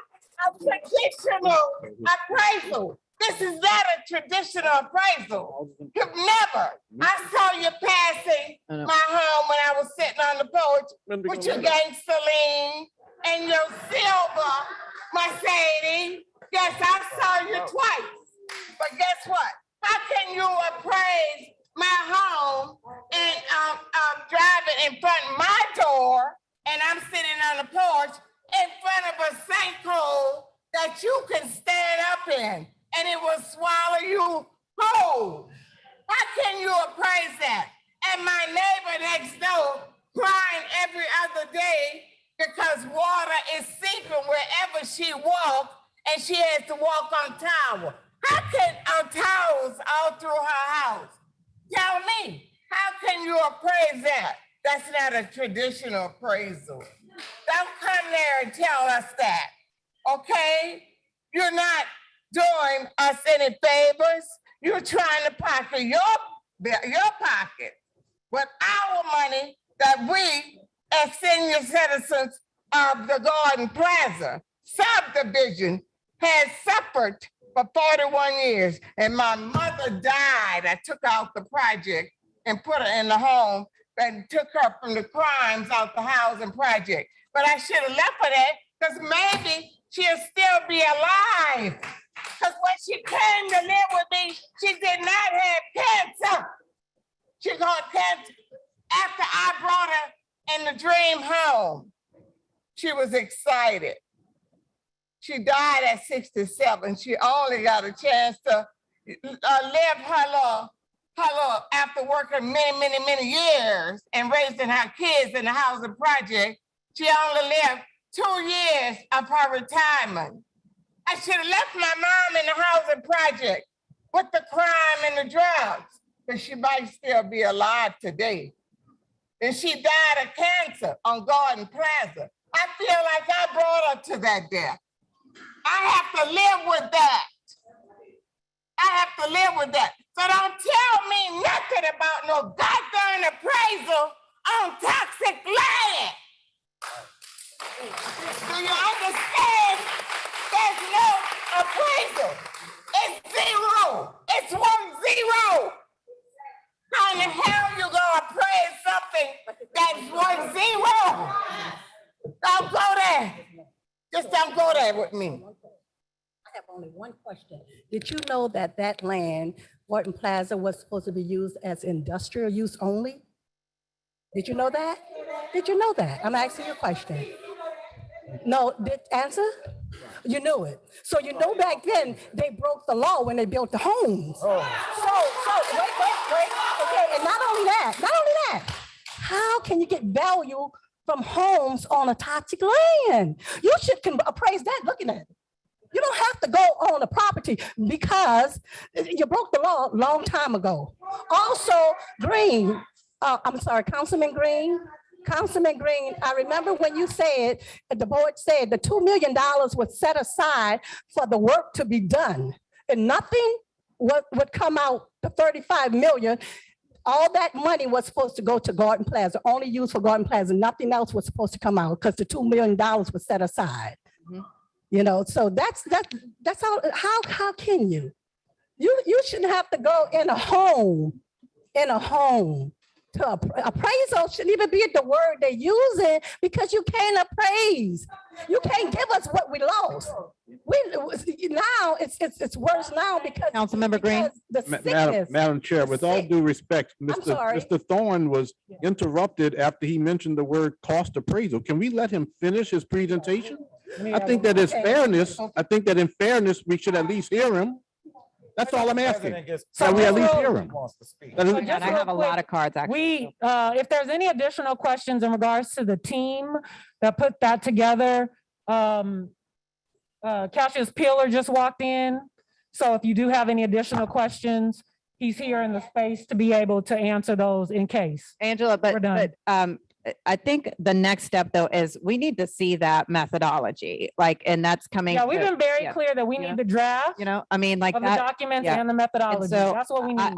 a traditional appraisal. This is not a traditional appraisal. You've never. I saw you passing my home when I was sitting on the porch with your gangster lean and your silver Mercedes. Yes, I saw you twice. But guess what? How can you appraise my home and driving in front of my door and I'm sitting on the porch in front of a sinkhole that you can stand up in and it will swallow you whole? How can you appraise that? And my neighbor next door crying every other day because water is seeping wherever she walks and she has to walk on towel. How can towels all through her house? Tell me, how can you appraise that? That's not a traditional appraisal. Don't come there and tell us that, okay? You're not doing us any favors. You're trying to pocket your pocket with our money that we, as senior citizens of the Garden Plaza subdivision, has suffered for 41 years. And my mother died. I took out the project and put her in the home and took her from the crimes out the housing project. But I should have left her that because maybe she'll still be alive. Because when she came to live with me, she did not have cancer. She got cancer after I brought her in the dream home. She was excited. She died at 67. She only got a chance to live her life after working many years and raising her kids in the housing project. She only lived 2 years of her retirement. I should have left my mom in the housing project with the crime and the drugs. but she might still be alive today. And she died of cancer on Garden Plaza. I feel like I brought her to that death. I have to live with that. I have to live with that. So don't tell me nothing about no goddamn appraisal on toxic land. Do you understand? There's no appraisal. It's zero. It's 1-0. How in the hell you gonna appraise something that's 1-0? Don't go there. Just don't go there with me. I have only one question. Did you know that that land, Wharton Plaza, was supposed to be used as industrial use only? Did you know that? Did you know that? I'm asking you a question. No, did answer? You knew it. So you know back then, they broke the law when they built the homes. So, wait. Okay, and not only that, how can you get value from homes on a toxic land? You should appraise that looking at it. You don't have to go on the property because you broke the law a long time ago. Also, Green, I'm sorry, Councilman Green, I remember when you said, the board said the $2 million was set aside for the work to be done and nothing would come out, the 35 million. All that money was supposed to go to Garden Plaza, only used for Garden Plaza. Nothing else was supposed to come out because the $2 million was set aside. Mhm. You know, so that's how can you? You shouldn't have to go in a home to appraisal shouldn't even be the word they're using because you can't appraise. You can't give us what we lost. Now it's worse now because Councilmember Green. the sickness. Madam Chair, with all due respect, sorry. Mr. Thorne was interrupted after he mentioned the word cost appraisal. Can we let him finish his presentation? I think that is fairness. I think that in fairness, we should at least hear him. That's all I'm asking. So we at least hear him. And I have a lot of cards, actually. If there's any additional questions in regards to the team that put that together, Cassius Peeler just walked in. So if you do have any additional questions, he's here in the space to be able to answer those in case. Angela, but I think the next step though is we need to see that methodology, like, and that's coming. Yeah, we've been very clear that we need the draft. You know, I mean, like of the that, documents and the methodology. so That's what we need.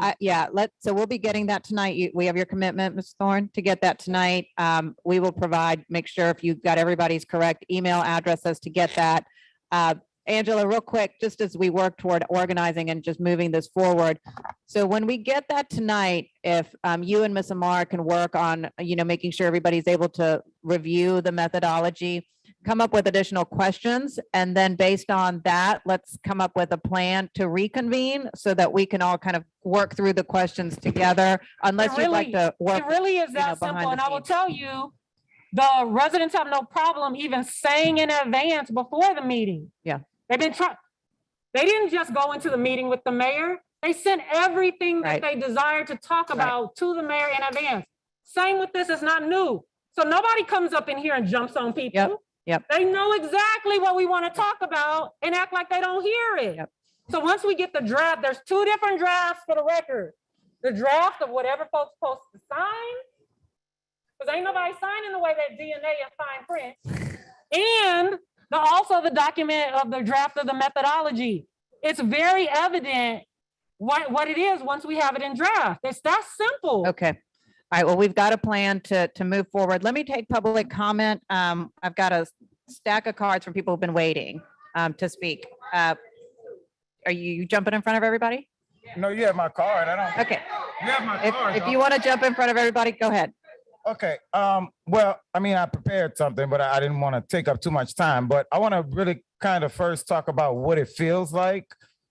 So we'll be getting that tonight. We have your commitment, Ms. Thorne, to get that tonight. We will provide, make sure if you've got everybody's correct email addresses to get that. Angela, real quick, just as we work toward organizing and just moving this forward. So when we get that tonight, if you and Ms. Amar can work on, making sure everybody's able to review the methodology, come up with additional questions, and then based on that, let's come up with a plan to reconvene so that we can all kind of work through the questions together, unless you'd like to work. It really is that simple, and I will tell you, the residents have no problem even saying in advance before the meeting. Yeah. They've been trying. They didn't just go into the meeting with the mayor. They sent everything that they desired to talk about to the mayor in advance. Same with this, it's not new. So nobody comes up in here and jumps on people. Yep. They know exactly what we want to talk about and act like they don't hear it. Yep. So once we get the draft, there's two different drafts for the record. The draft of whatever folks supposed to sign, because ain't nobody signing the way that DNA and fine print. And also the document of the draft of the methodology. It's very evident what it is once we have it in draft. It's that simple. Okay. All right. Well, we've got a plan to move forward. Let me take public comment. I've got a stack of cards from people who've been waiting to speak. Are you jumping in front of everybody? No, you have my card. I don't. Okay. You have my card. If you want to jump in front of everybody, go ahead. Okay. Well, I mean, I prepared something, but I didn't want to take up too much time. But I want to really kind of first talk about what it feels like.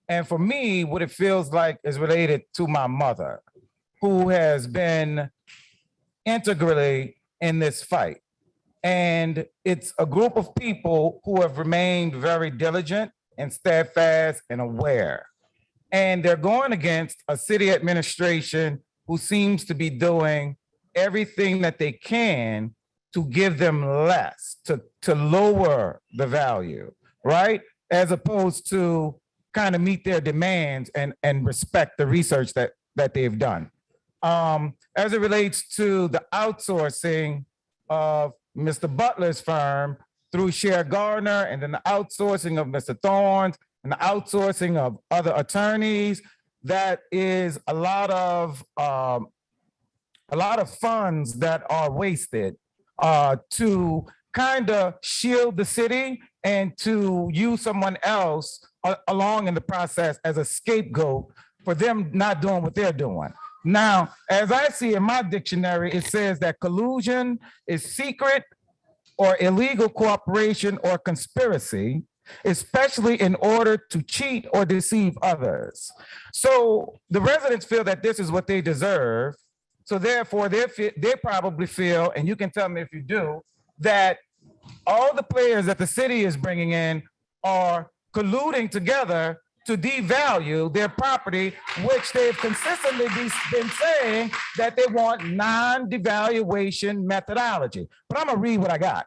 And for me, what it feels like is related to my mother, who has been integrally in this fight. And it's a group of people who have remained very diligent and steadfast and aware. And they're going against a city administration who seems to be doing everything that they can to give them less, to lower the value, right? As opposed to kind of meet their demands and respect the research that that they've done. As it relates to the outsourcing of Mr. Butler's firm through Cher Gardner, and then the outsourcing of Mr. Thorne's, and the outsourcing of other attorneys, that is a lot of funds that are wasted to kind of shield the city and to use someone else along in the process as a scapegoat for them not doing what they're doing. Now, as I see in my dictionary, it says that collusion is secret or illegal cooperation or conspiracy, especially in order to cheat or deceive others. So the residents feel that this is what they deserve. So therefore, they probably feel, and you can tell me if you do, that all the players that the city is bringing in are colluding together to devalue their property, which they've consistently been saying that they want non-devaluation methodology. But I'm gonna read what I got.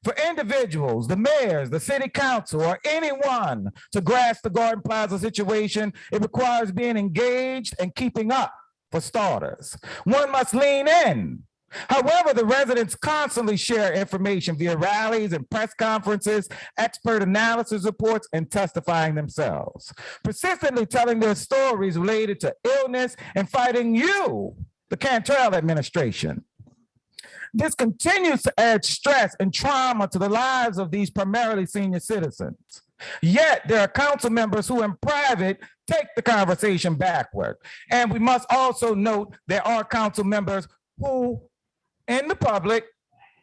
For individuals, the mayors, the city council, or anyone to grasp the Garden Plaza situation, it requires being engaged and keeping up, for starters. One must lean in. However, the residents constantly share information via rallies and press conferences, expert analysis reports, and testifying themselves, persistently telling their stories related to illness and fighting you, the Cantrell administration. This continues to add stress and trauma to the lives of these primarily senior citizens. Yet there are council members who in private take the conversation backward. And we must also note there are council members who in the public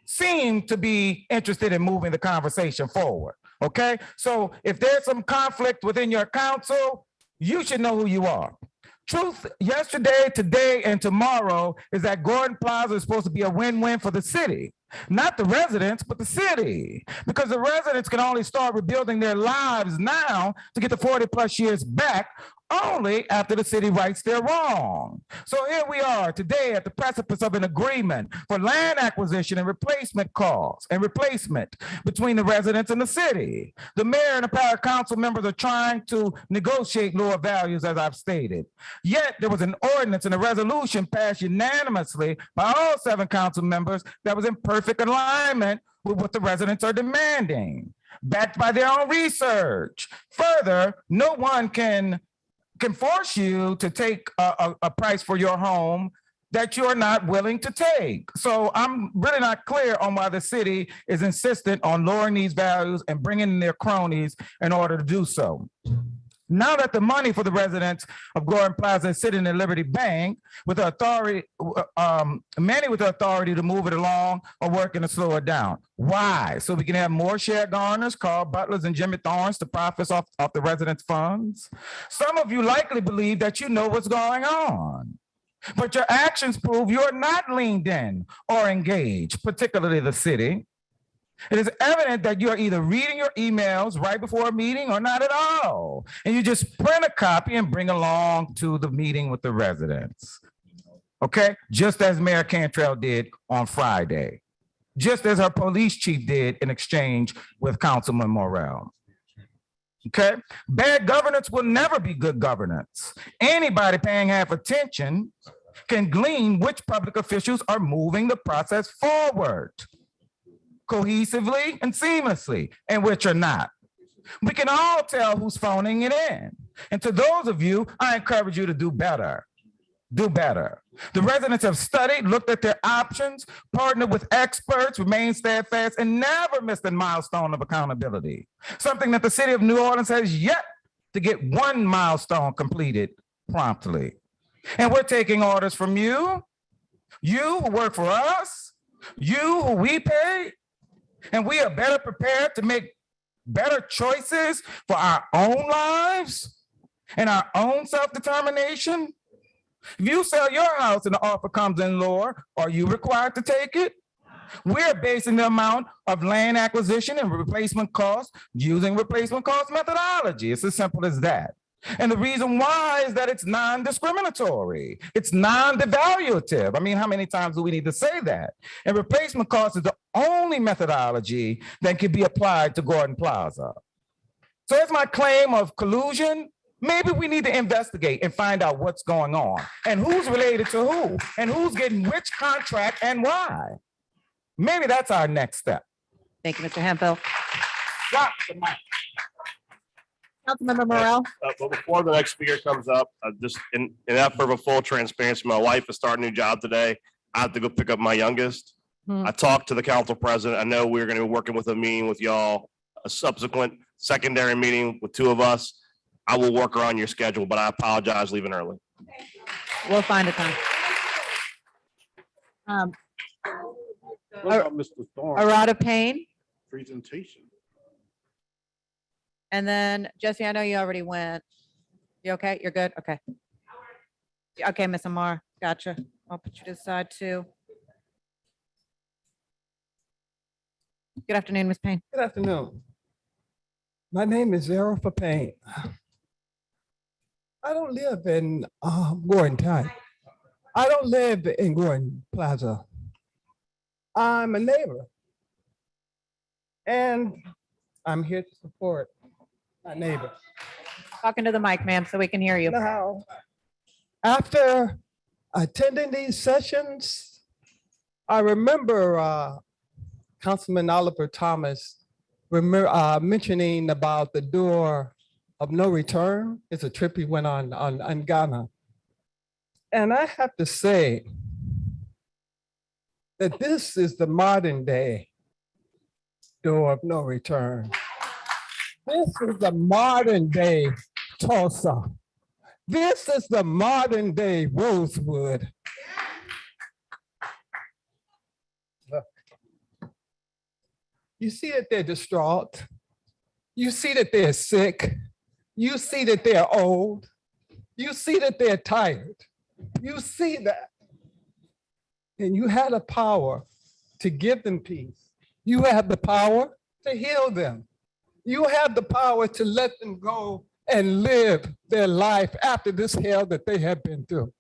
seem to be interested in moving the conversation forward, okay? So if there's some conflict within your council, you should know who you are. Truth yesterday, today, and tomorrow is that Gordon Plaza is supposed to be a win-win for the city. Not the residents, but the city. Because the residents can only start rebuilding their lives now to get the 40+ years back only after the city rights their wrong. So here we are today at the precipice of an agreement for land acquisition and replacement costs and replacement between the residents and the city. The mayor and the power council members are trying to negotiate lower values, as I've stated. Yet there was an ordinance and a resolution passed unanimously by all 7 council members that was in perfect alignment with what the residents are demanding, backed by their own research. Further, no one can force you to take a price for your home that you're not willing to take. So I'm really not clear on why the city is insistent on lowering these values and bringing in their cronies in order to do so. Now that the money for the residents of Gordon Plaza is sitting in Liberty Bank with the authority, many with the authority to move it along or working to slow it down. Why? So we can have more Cher Garners, Carl Butlers, and Jimmy Thorns to profit off the residents' funds. Some of you likely believe that you know what's going on, but your actions prove you're not leaned in or engaged, particularly the city. It is evident that you are either reading your emails right before a meeting or not at all. And you just print a copy and bring along to the meeting with the residents. Okay? Just as Mayor Cantrell did on Friday. Just as our police chief did in exchange with Councilman Morrell. Okay? Bad governance will never be good governance. Anybody paying half attention can glean which public officials are moving the process forward cohesively and seamlessly, and which are not. We can all tell who's phoning it in. And to those of you, I encourage you to do better. Do better. The residents have studied, looked at their options, partnered with experts, remained steadfast, and never missed a milestone of accountability. Something that the city of New Orleans has yet to get one milestone completed promptly. And we're taking orders from you, you who work for us, you who we pay, and we are better prepared to make better choices for our own lives and our own self-determination. If you sell your house and the offer comes in lower, are you required to take it? We're basing the amount of land acquisition and replacement costs using replacement cost methodology. It's as simple as that. And the reason why is that it's non-discriminatory. It's non-devaluative. I mean, how many times do we need to say that? And replacement cost is the only methodology that can be applied to Gordon Plaza. So it's my claim of collusion Maybe we need to investigate and find out what's going on and who's related to who and who's getting which contract and why. Maybe that's our next step. Thank you, Mr. Hemphill. Drop the mic. Councilmember Morrell. But before the next speaker comes up, just in effort of full transparency, my wife is starting a new job today. I have to go pick up my youngest. I talked to the council president. I know we're going to be working with a meeting with y'all, a subsequent secondary meeting with two of us. I will work around your schedule, but I apologize leaving early. We'll find a time. What about Mr. Thorne Arada Payne, presentation? and then Jesse, I know you already went. You okay? You're good? Okay. Okay, Miss Amar, gotcha. I'll put you to the side too. Good afternoon, Ms. Payne. Good afternoon. My name is Zara Payne. I don't live in Gordon Town. I don't live in Gordon Plaza. I'm a neighbor. And I'm here to support my neighbor. Talking to the mic, ma'am, so we can hear you. Now, after attending these sessions, I remember Councilman Oliver Thomas mentioning about the door of no return. It's a trip he went on Ghana. And I have to say that this is the modern day door of no return. This is the modern day Tulsa. This is the modern day Rosewood. Look. You see that they're distraught. You see that they're sick. You see that they're old. You see that they're tired. You see that. And you had the power to give them peace. You have the power to heal them. You have the power to let them go and live their life after this hell that they have been through.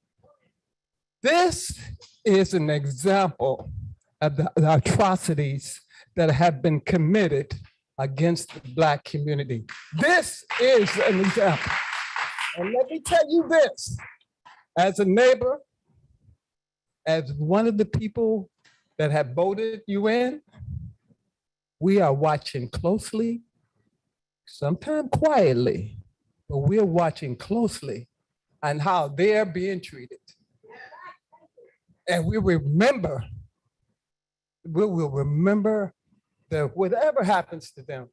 This is an example of the atrocities that have been committed against the Black community. This is an example. And let me tell you this, as a neighbor, as one of the people that have voted you in, we are watching closely, sometimes quietly, but we're watching closely on how they're being treated. And we will remember that whatever happens to them,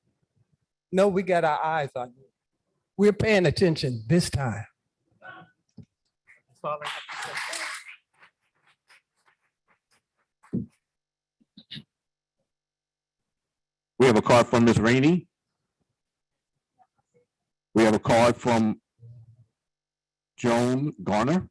know we got our eyes on you. We're paying attention this time. That's all I have to say. We have a card from Ms. Rainey. We have a card from Joan Garner.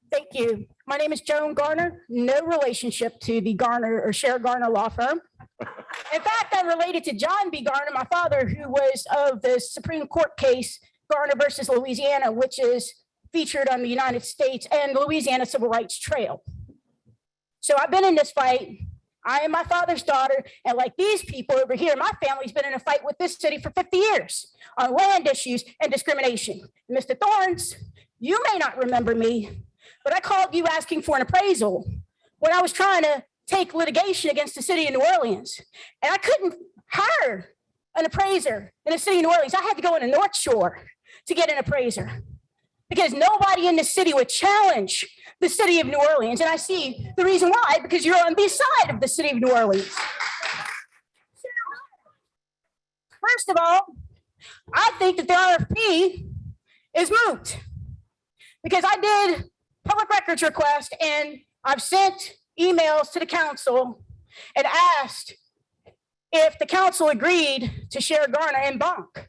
Thank you. My name is Joan Garner, no relationship to the Garner or Cher Garner law firm. In fact, I'm related to John B. Garner, my father, who was of the Supreme Court case, Garner versus Louisiana, which is featured on the United States and Louisiana Civil Rights Trail. So I've been in this fight. I am my father's daughter, and like these people over here, my family's been in a fight with this city for 50 years on land issues and discrimination. Mr. Thorns, you may not remember me, but I called you asking for an appraisal when I was trying to take litigation against the city of New Orleans. And I couldn't hire an appraiser in the city of New Orleans. I had to go in the North Shore to get an appraiser because nobody in the city would challenge the city of New Orleans. And I see the reason why, because you're on this side of the city of New Orleans. First of all, I think that the RFP is moot because I did public records request and I've sent emails to the council and asked if the council agreed to share Garner and Bonk.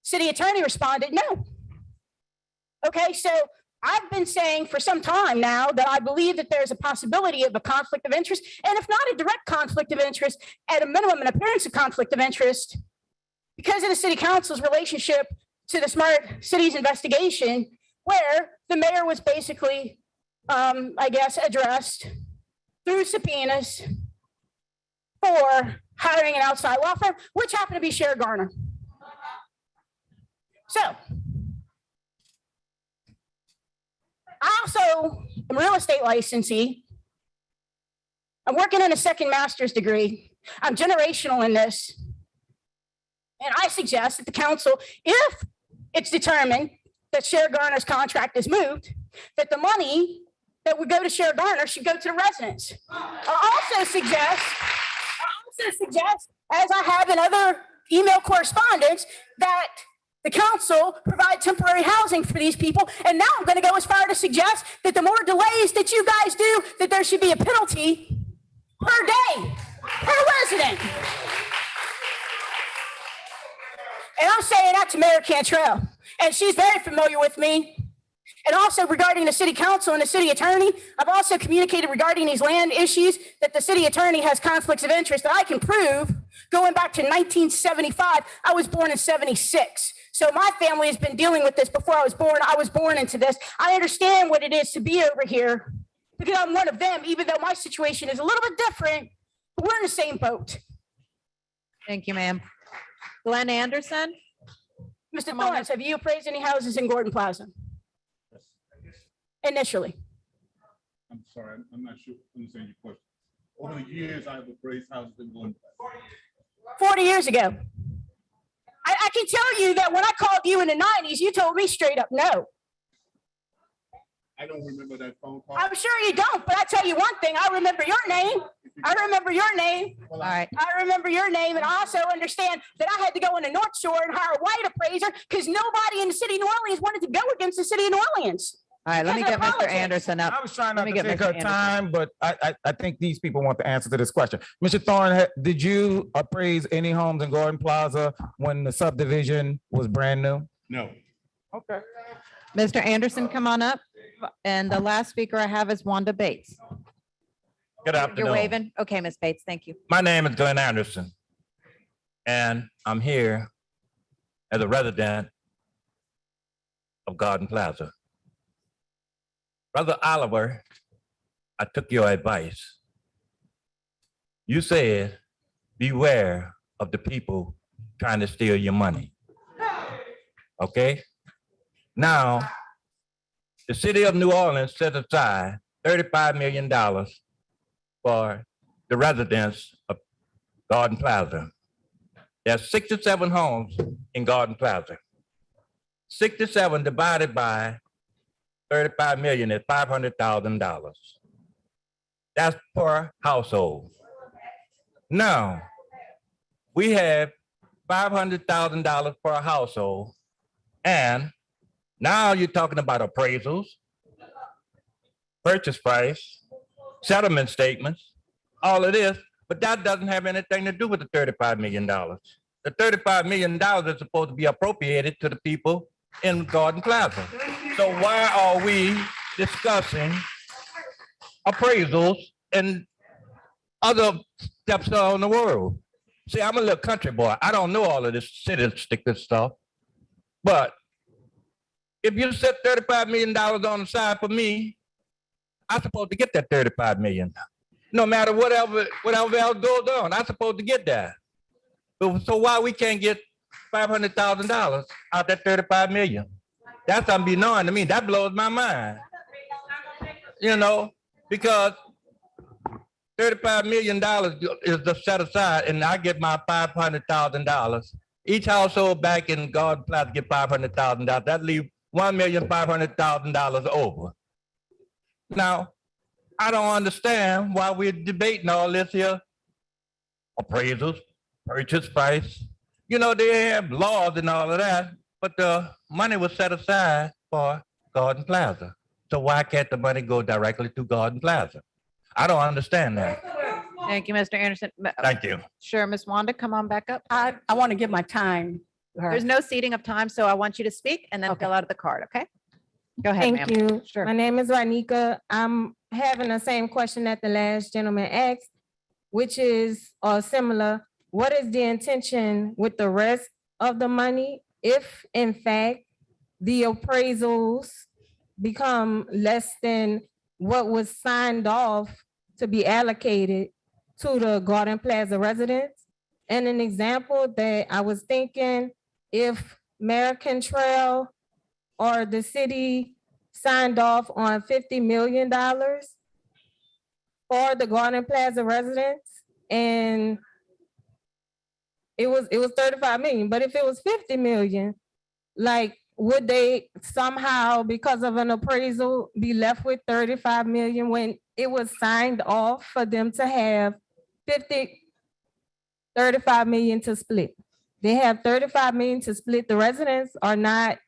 City attorney responded, no. Okay, so I've been saying for some time now that I believe that there's a possibility of a conflict of interest, and if not a direct conflict of interest, at a minimum, an appearance of conflict of interest because of the city council's relationship to the Smart Cities investigation, where the mayor was basically, I guess, addressed through subpoenas for hiring an outside law firm, which happened to be Sherry Garner. So I also am a real estate licensee. I'm working on a second master's degree. I'm generational in this. And I suggest that the council, if it's determined that Sherry Garner's contract is moved, that the money that would go to Sherry Garner should go to the residents. I also suggest, as I have in other email correspondence, that the council provide temporary housing for these people. And now I'm going to go as far to suggest that the more delays that you guys do, that there should be a penalty per day, per resident. And I'm saying that to Mayor Cantrell, and she's very familiar with me. And also regarding the city council and the city attorney, I've also communicated regarding these land issues that the city attorney has conflicts of interest that I can prove going back to 1975. I was born in 76. So my family has been dealing with this before I was born. I was born into this. I understand what it is to be over here because I'm one of them, even though my situation is a little bit different, but we're in the same boat. Thank you, ma'am. Glenn Anderson? Mr. Thorns, have you appraised any houses in Gordon Plaza? Initially? I'm sorry, I'm not sure, understand your question. Over the years, I've appraised houses in Gordon. 40 years ago. I can tell you that when I called you in the 90s, you told me straight up no. I don't remember that phone call. I'm sure you don't, but I tell you one thing, I remember your name. I remember your name. All right. I remember your name, and I also understand that I had to go in the North Shore and hire a white appraiser because nobody in the city of New Orleans wanted to go against the city of New Orleans. All right, let me Because get of Mr. politics. Anderson up. I was trying not Let to me take get her Mr. Anderson. time, but I think these people want the answer to this question. Mr. Thorne, did you appraise any homes in Gordon Plaza when the subdivision was brand new? No. Okay. Mr. Anderson, come on up. And the last speaker I have is Wanda Bates. Good You're afternoon. waving? Okay, Ms. Bates, thank you. My name is Glenn Anderson, and I'm here as a resident of Garden Plaza. Brother Oliver, I took your advice. You said, beware of the people trying to steal your money. Okay? Now, the city of New Orleans set aside $35 million for the residents of Garden Plaza. There's 67 homes in Garden Plaza. 67 divided by 35 million is $500,000. That's per household. Now, we have $500,000 per household, and now you're talking about appraisals, purchase price, settlement statements, all of this, but that doesn't have anything to do with the $35 million. The $35 million is supposed to be appropriated to the people in Garden Plaza. So why are we discussing appraisals and other steps around the world? See, I'm a little country boy. I don't know all of this city stuff, but if you set $35 million on the side for me, I'm supposed to get that 35 million. No matter whatever else goes on, I'm supposed to get that. So why we can't get $500,000 out that 35 million? That's unbeknown to me. That blows my mind. You know, because $35 million is just set aside, and I get my $500,000. Each household back in Garden Plaza get $500,000. That leaves $1,500,000 over. Now, I don't understand why we're debating all this here. Appraisals, purchase price. You know, they have laws and all of that, but the money was set aside for Garden Plaza. So why can't the money go directly to Garden Plaza? I don't understand that. Thank you, Mr. Anderson. Thank you. Sure, Ms. Wanda, come on back up. I want to give my time to her. There's no seating of time, so I want you to speak and then fill out the card, okay? Go ahead, ma'am. Thank you. Sure. My name is Ranika. I'm having the same question that the last gentleman asked, which is similar. What is the intention with the rest of the money if in fact the appraisals become less than what was signed off to be allocated? to the Garden Plaza residents. And an example that I was thinking, if Mayor Cantrell or the city signed off on $50 million for the Garden Plaza residents, and it was 35 million, but if it was 50 million, like, would they somehow, because of an appraisal, be left with 35 million when it was signed off for them to have 35 million to split? They have 35 million to split. The residents are not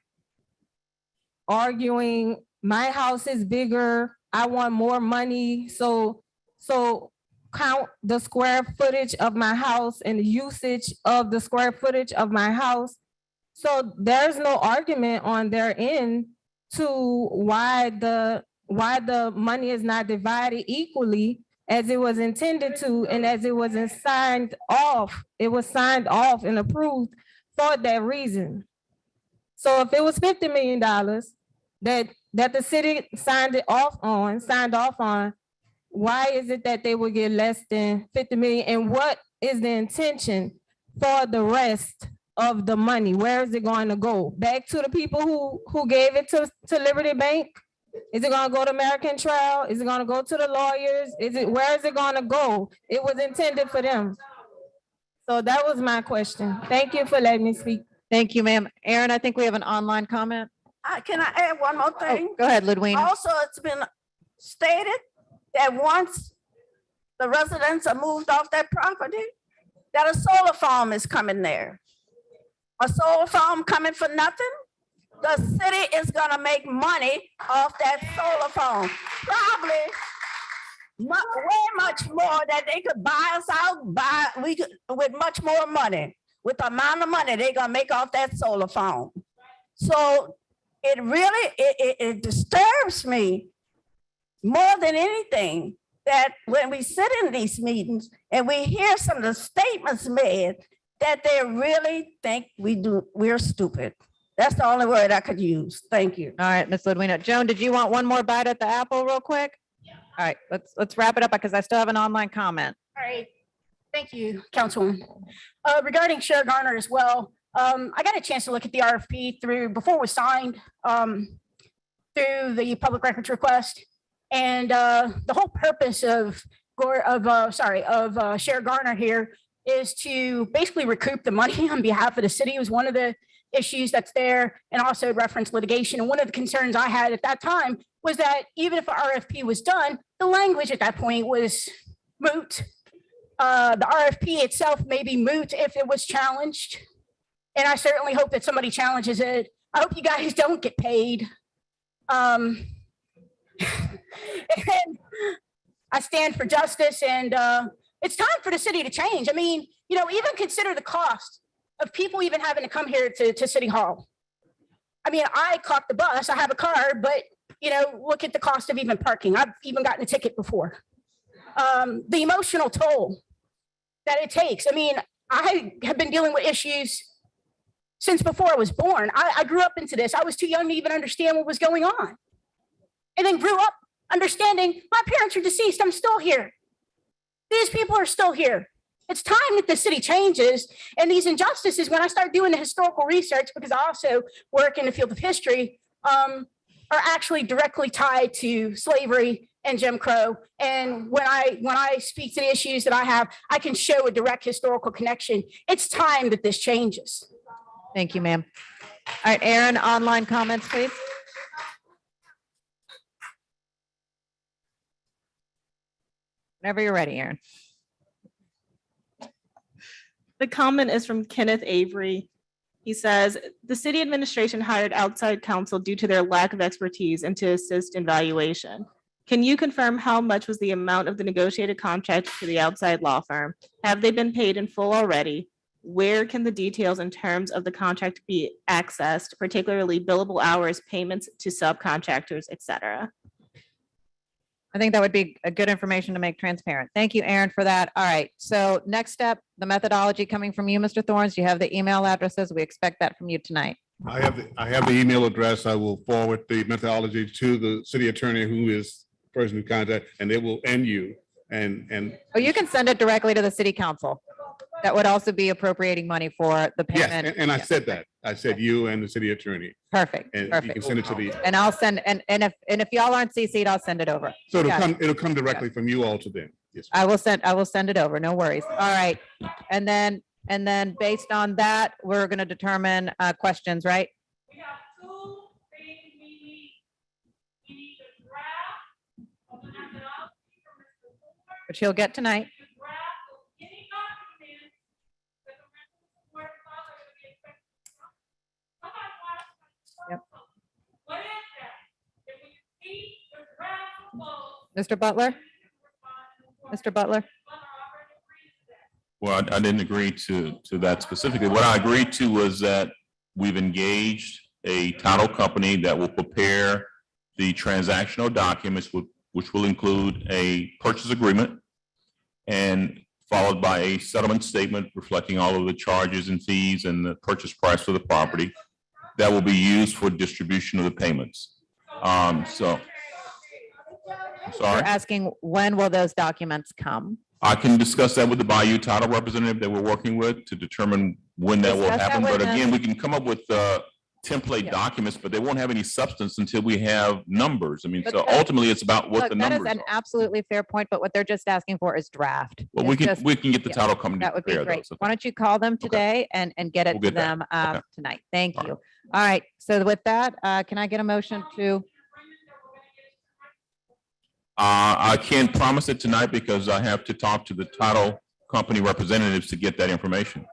arguing, my house is bigger, I want more money, so count the square footage of my house and the usage of the square footage of my house. So there's no argument on their end to why the money is not divided equally as it was intended to, and as it wasn't signed off. It was signed off and approved for that reason. So if it was $50 million that the city signed off on, why is it that they would get less than 50 million? And what is the intention for the rest of the money? Where is it going to go? Back to the people who gave it to Liberty Bank? Is it going to go to American Trail? Is it going to go to the lawyers? Where is it going to go? It was intended for them. So that was my question. Thank you for letting me speak. Thank you, ma'am. Aaron, I think we have an online comment. Can I add one more thing? Go ahead, Ludwina. Also, it's been stated that once the residents are moved off that property, that a solar farm is coming there. A solar farm coming for nothing? The city is gonna make money off that solar farm. Probably way much more that they could buy us out, with much more money. With the amount of money they're gonna make off that solar farm. So it really, it disturbs me more than anything that when we sit in these meetings and we hear some of the statements made, that they really think we're stupid. That's the only word I could use. Thank you. All right, Ms. Ludwina. Joan, did you want one more bite at the apple real quick? All right, let's wrap it up because I still have an online comment. All right. Thank you, Councilwoman. Regarding Sheriff Garner as well, I got a chance to look at the RFP before it was signed through the public records request. And the whole purpose of Sheriff Garner here is to basically recoup the money on behalf of the city. It was one of the issues that's there, and also reference litigation. And one of the concerns I had at that time was that even if an RFP was done, the language at that point was moot. The RFP itself may be moot if it was challenged. And I certainly hope that somebody challenges it. I hope you guys don't get paid. And I stand for justice, and it's time for the city to change. I mean, even consider the cost of people even having to come here to City Hall. I mean, I caught the bus, I have a car, but look at the cost of even parking. I've even gotten a ticket before. The emotional toll that it takes. I mean, I have been dealing with issues since before I was born. I grew up into this. I was too young to even understand what was going on. And then grew up understanding my parents are deceased. I'm still here. These people are still here. It's time that the city changes. And these injustices, when I start doing the historical research, because I also work in the field of history, are actually directly tied to slavery and Jim Crow. And when I speak to the issues that I have, I can show a direct historical connection. It's time that this changes. Thank you, ma'am. All right, Aaron, online comments, please. Whenever you're ready, Aaron. The comment is from Kenneth Avery. He says, the city administration hired outside counsel due to their lack of expertise and to assist in valuation. Can you confirm how much was the amount of the negotiated contract to the outside law firm? Have they been paid in full already? Where can the details in terms of the contract be accessed, particularly billable hours, payments to subcontractors, et cetera? I think that would be a good information to make transparent. Thank you, Aaron, for that. All right. So next step, the methodology coming from you, Mr. Thorns. You have the email addresses. We expect that from you tonight. I have the email address. I will forward the methodology to the city attorney, who is the person who contacted, and you. And Oh, you can send it directly to the city council. That would also be appropriating money for the yes, payment. and I Yeah. said that. I said you and the city attorney. Perfect, And you perfect. can send it to the, And I'll send, and if y'all aren't CC'd, I'll send it over. so Got it. it'll come directly from you all to them. Yes. I will send it over. No worries. All right. And then based on that, we're going to determine questions, right? Which he'll get tonight. Yep. Mr. Butler? Mr. Butler? Well, I didn't agree to that specifically. What I agreed to was that we've engaged a title company that will prepare the transactional documents, which will include a purchase agreement and followed by a settlement statement reflecting all of the charges and fees and the purchase price for the property that will be used for distribution of the payments. So, I'm sorry. You're asking when will those documents come? I can discuss that with the Bayou title representative that we're working with to determine when that will Discuss that happen. with But again, them. we can come up with template Yeah. documents, but they won't have any substance until we have numbers. I mean, But so that- ultimately it's about what Look, the that is numbers an are. absolutely fair point, but what they're just asking for is draft. Well, It's just- we can get the yeah, title company to That would be prepare great. those. Why don't you call them today and get it We'll to get that. them Okay. tonight? Thank All you. All right. So with that, can I get a motion to? I can't promise it tonight because I have to talk to the title company representatives to get that information.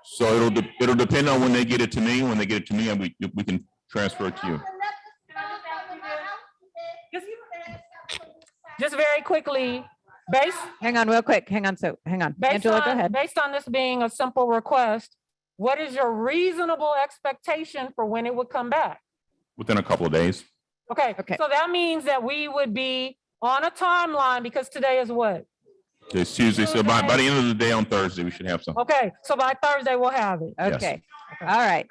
So it'll depend on when they get it to me. When they get it to me, and we can transfer it to you. Just very quickly, Hang on real quick. Hang on. based Angela, go on, ahead. based on this being a simple request, what is your reasonable expectation for when it would come back? Within a couple of days. Okay, so that means that we would be on a timeline because today is what? It's Tuesday. So by the end of the day on Thursday, we should have some. Okay, so by Thursday we'll have it. Yes. Okay. All right.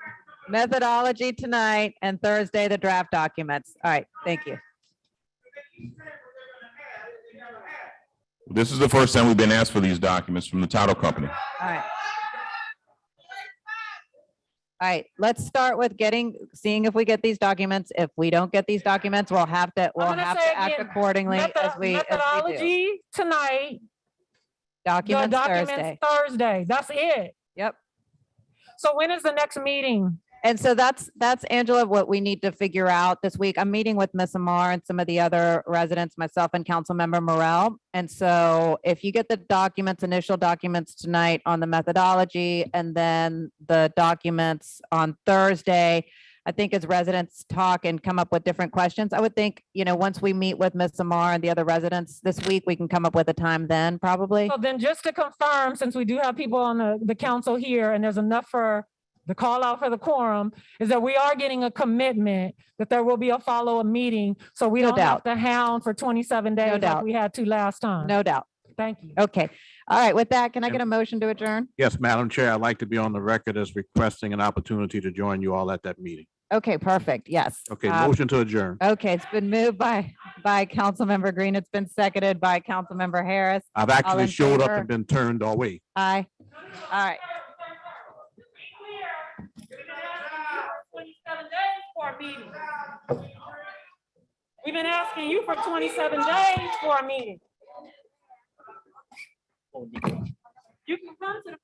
Methodology tonight and Thursday, the draft documents. All right. Thank you. This is the first time we've been asked for these documents from the title company. All right. All right, let's start with seeing if we get these documents. If we don't get these documents, we'll have to act accordingly as we do. Methodology tonight. Documents Documents Thursday. That's it. Yep. So when is the next meeting? And so that's Angela, what we need to figure out this week. I'm meeting with Ms. Amar and some of the other residents, myself and Councilmember Morel. And so if you get the initial documents tonight on the methodology and then the documents on Thursday, I think as residents talk and come up with different questions, I would think, once we meet with Ms. Amar and the other residents this week, we can come up with a time then probably. So then just to confirm, since we do have people on the council here and there's enough for the call out for the quorum, is that we are getting a commitment that there will be a follow-up meeting. So we No don't have doubt. to hound for 27 days like doubt. we had to last time. No doubt. Thank you. Okay. All right. With that, can I get a motion to adjourn? Yes, Madam Chair, I'd like to be on the record as requesting an opportunity to join you all at that meeting. Okay, perfect. Yes. Okay, motion to adjourn. Okay, it's been moved by Councilmember Green. It's been seconded by Councilmember Harris. I've All actually in showed up favor? and been turned away. Aye. All right. 27 days for a meeting. We've been asking you for 27 days for a meeting. You can come to the